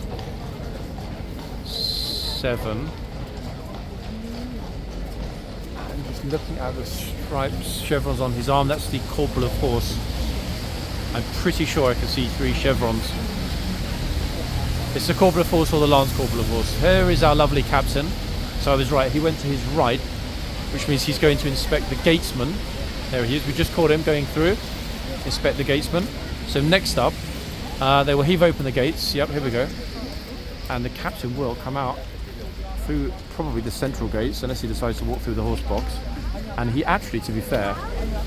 7. And just looking at the stripes, chevrons on his arm, that's the corporal of horse. I'm pretty sure I can see 3 chevrons. It's the corporal of horse or the lance corporal of horse. Here is our lovely captain. So I was right, he went to his right, which means he's going to inspect the gatesman. There he is, we just caught him going through. Inspect the gatesman. So next up, they will heave open the gates. Yep, here we go. And the captain will come out through probably the central gates, unless he decides to walk through the horse box. And he actually, to be fair,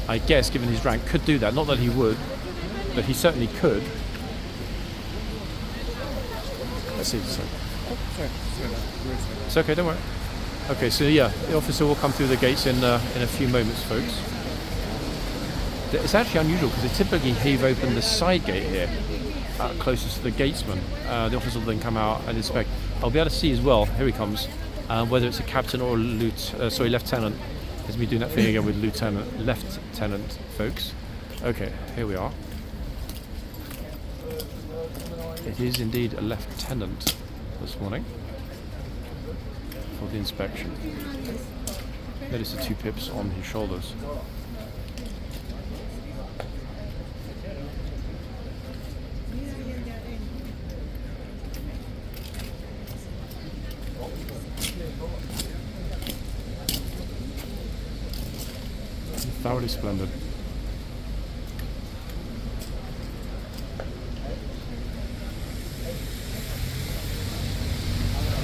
I guess, given his rank, could do that. Not that he would, but he certainly could. Let's see. Sorry. It's okay, don't worry. Okay, so yeah, the officer will come through the gates in a few moments, folks. It's actually unusual because they typically heave open the side gate here, closest to the gatesman. The officer will then come out and inspect. I'll be able to see as well, here he comes, whether it's a captain or a lieutenant. It's me doing that thing again with lieutenant, folks. Okay, here we are. It is indeed a lieutenant this morning for the inspection. Notice the 2 pips on his shoulders. Thoroughly splendid.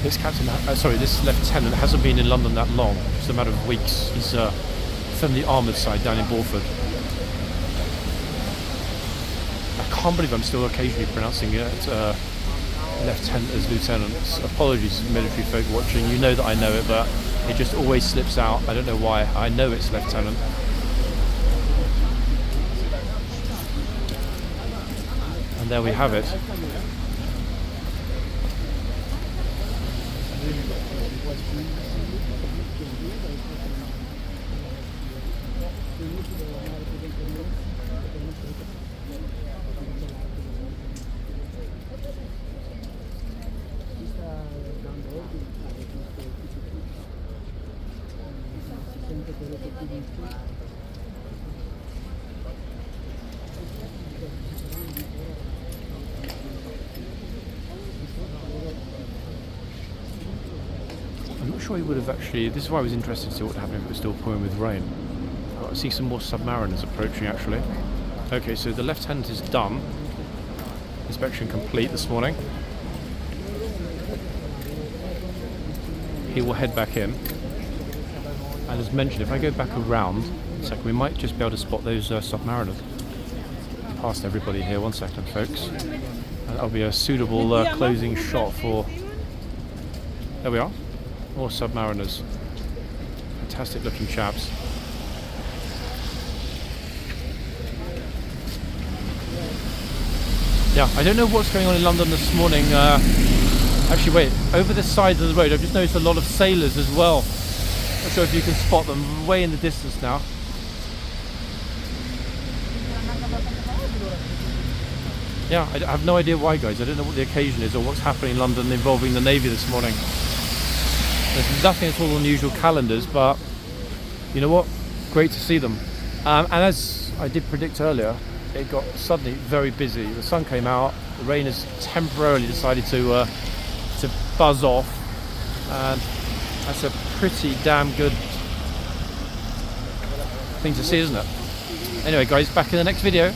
This this lieutenant hasn't been in London that long. It's a matter of weeks. He's from the armoured side down in Borford. I can't believe I'm still occasionally pronouncing it lieutenant as lieutenant. Apologies, military folk watching. You know that I know it, but it just always slips out. I don't know why. I know it's lieutenant. And there we have it. I'm not sure he would have actually. This is why I was interested to see what happened if it was still pouring with rain. I see some more submariners approaching actually. Okay, so the lieutenant is done. Inspection complete this morning. He will head back in. And as mentioned, if I go back around a second, we might just be able to spot those submariners. Past everybody here, 1 second, folks. And that'll be a suitable closing shot for. There we are. More submariners. Fantastic looking chaps. Yeah, I don't know what's going on in London this morning. Actually, wait, over the side of the road, I've just noticed a lot of sailors as well. Not sure if you can spot them way in the distance now. Yeah, I have no idea why, guys. I don't know what the occasion is or what's happening in London involving the Navy this morning. There's nothing at all on the usual calendars, but you know what? Great to see them. And as I did predict earlier, it got suddenly very busy. The sun came out, the rain has temporarily decided to buzz off, and that's a pretty damn good thing to see, isn't it? Anyway, guys, back in the next video.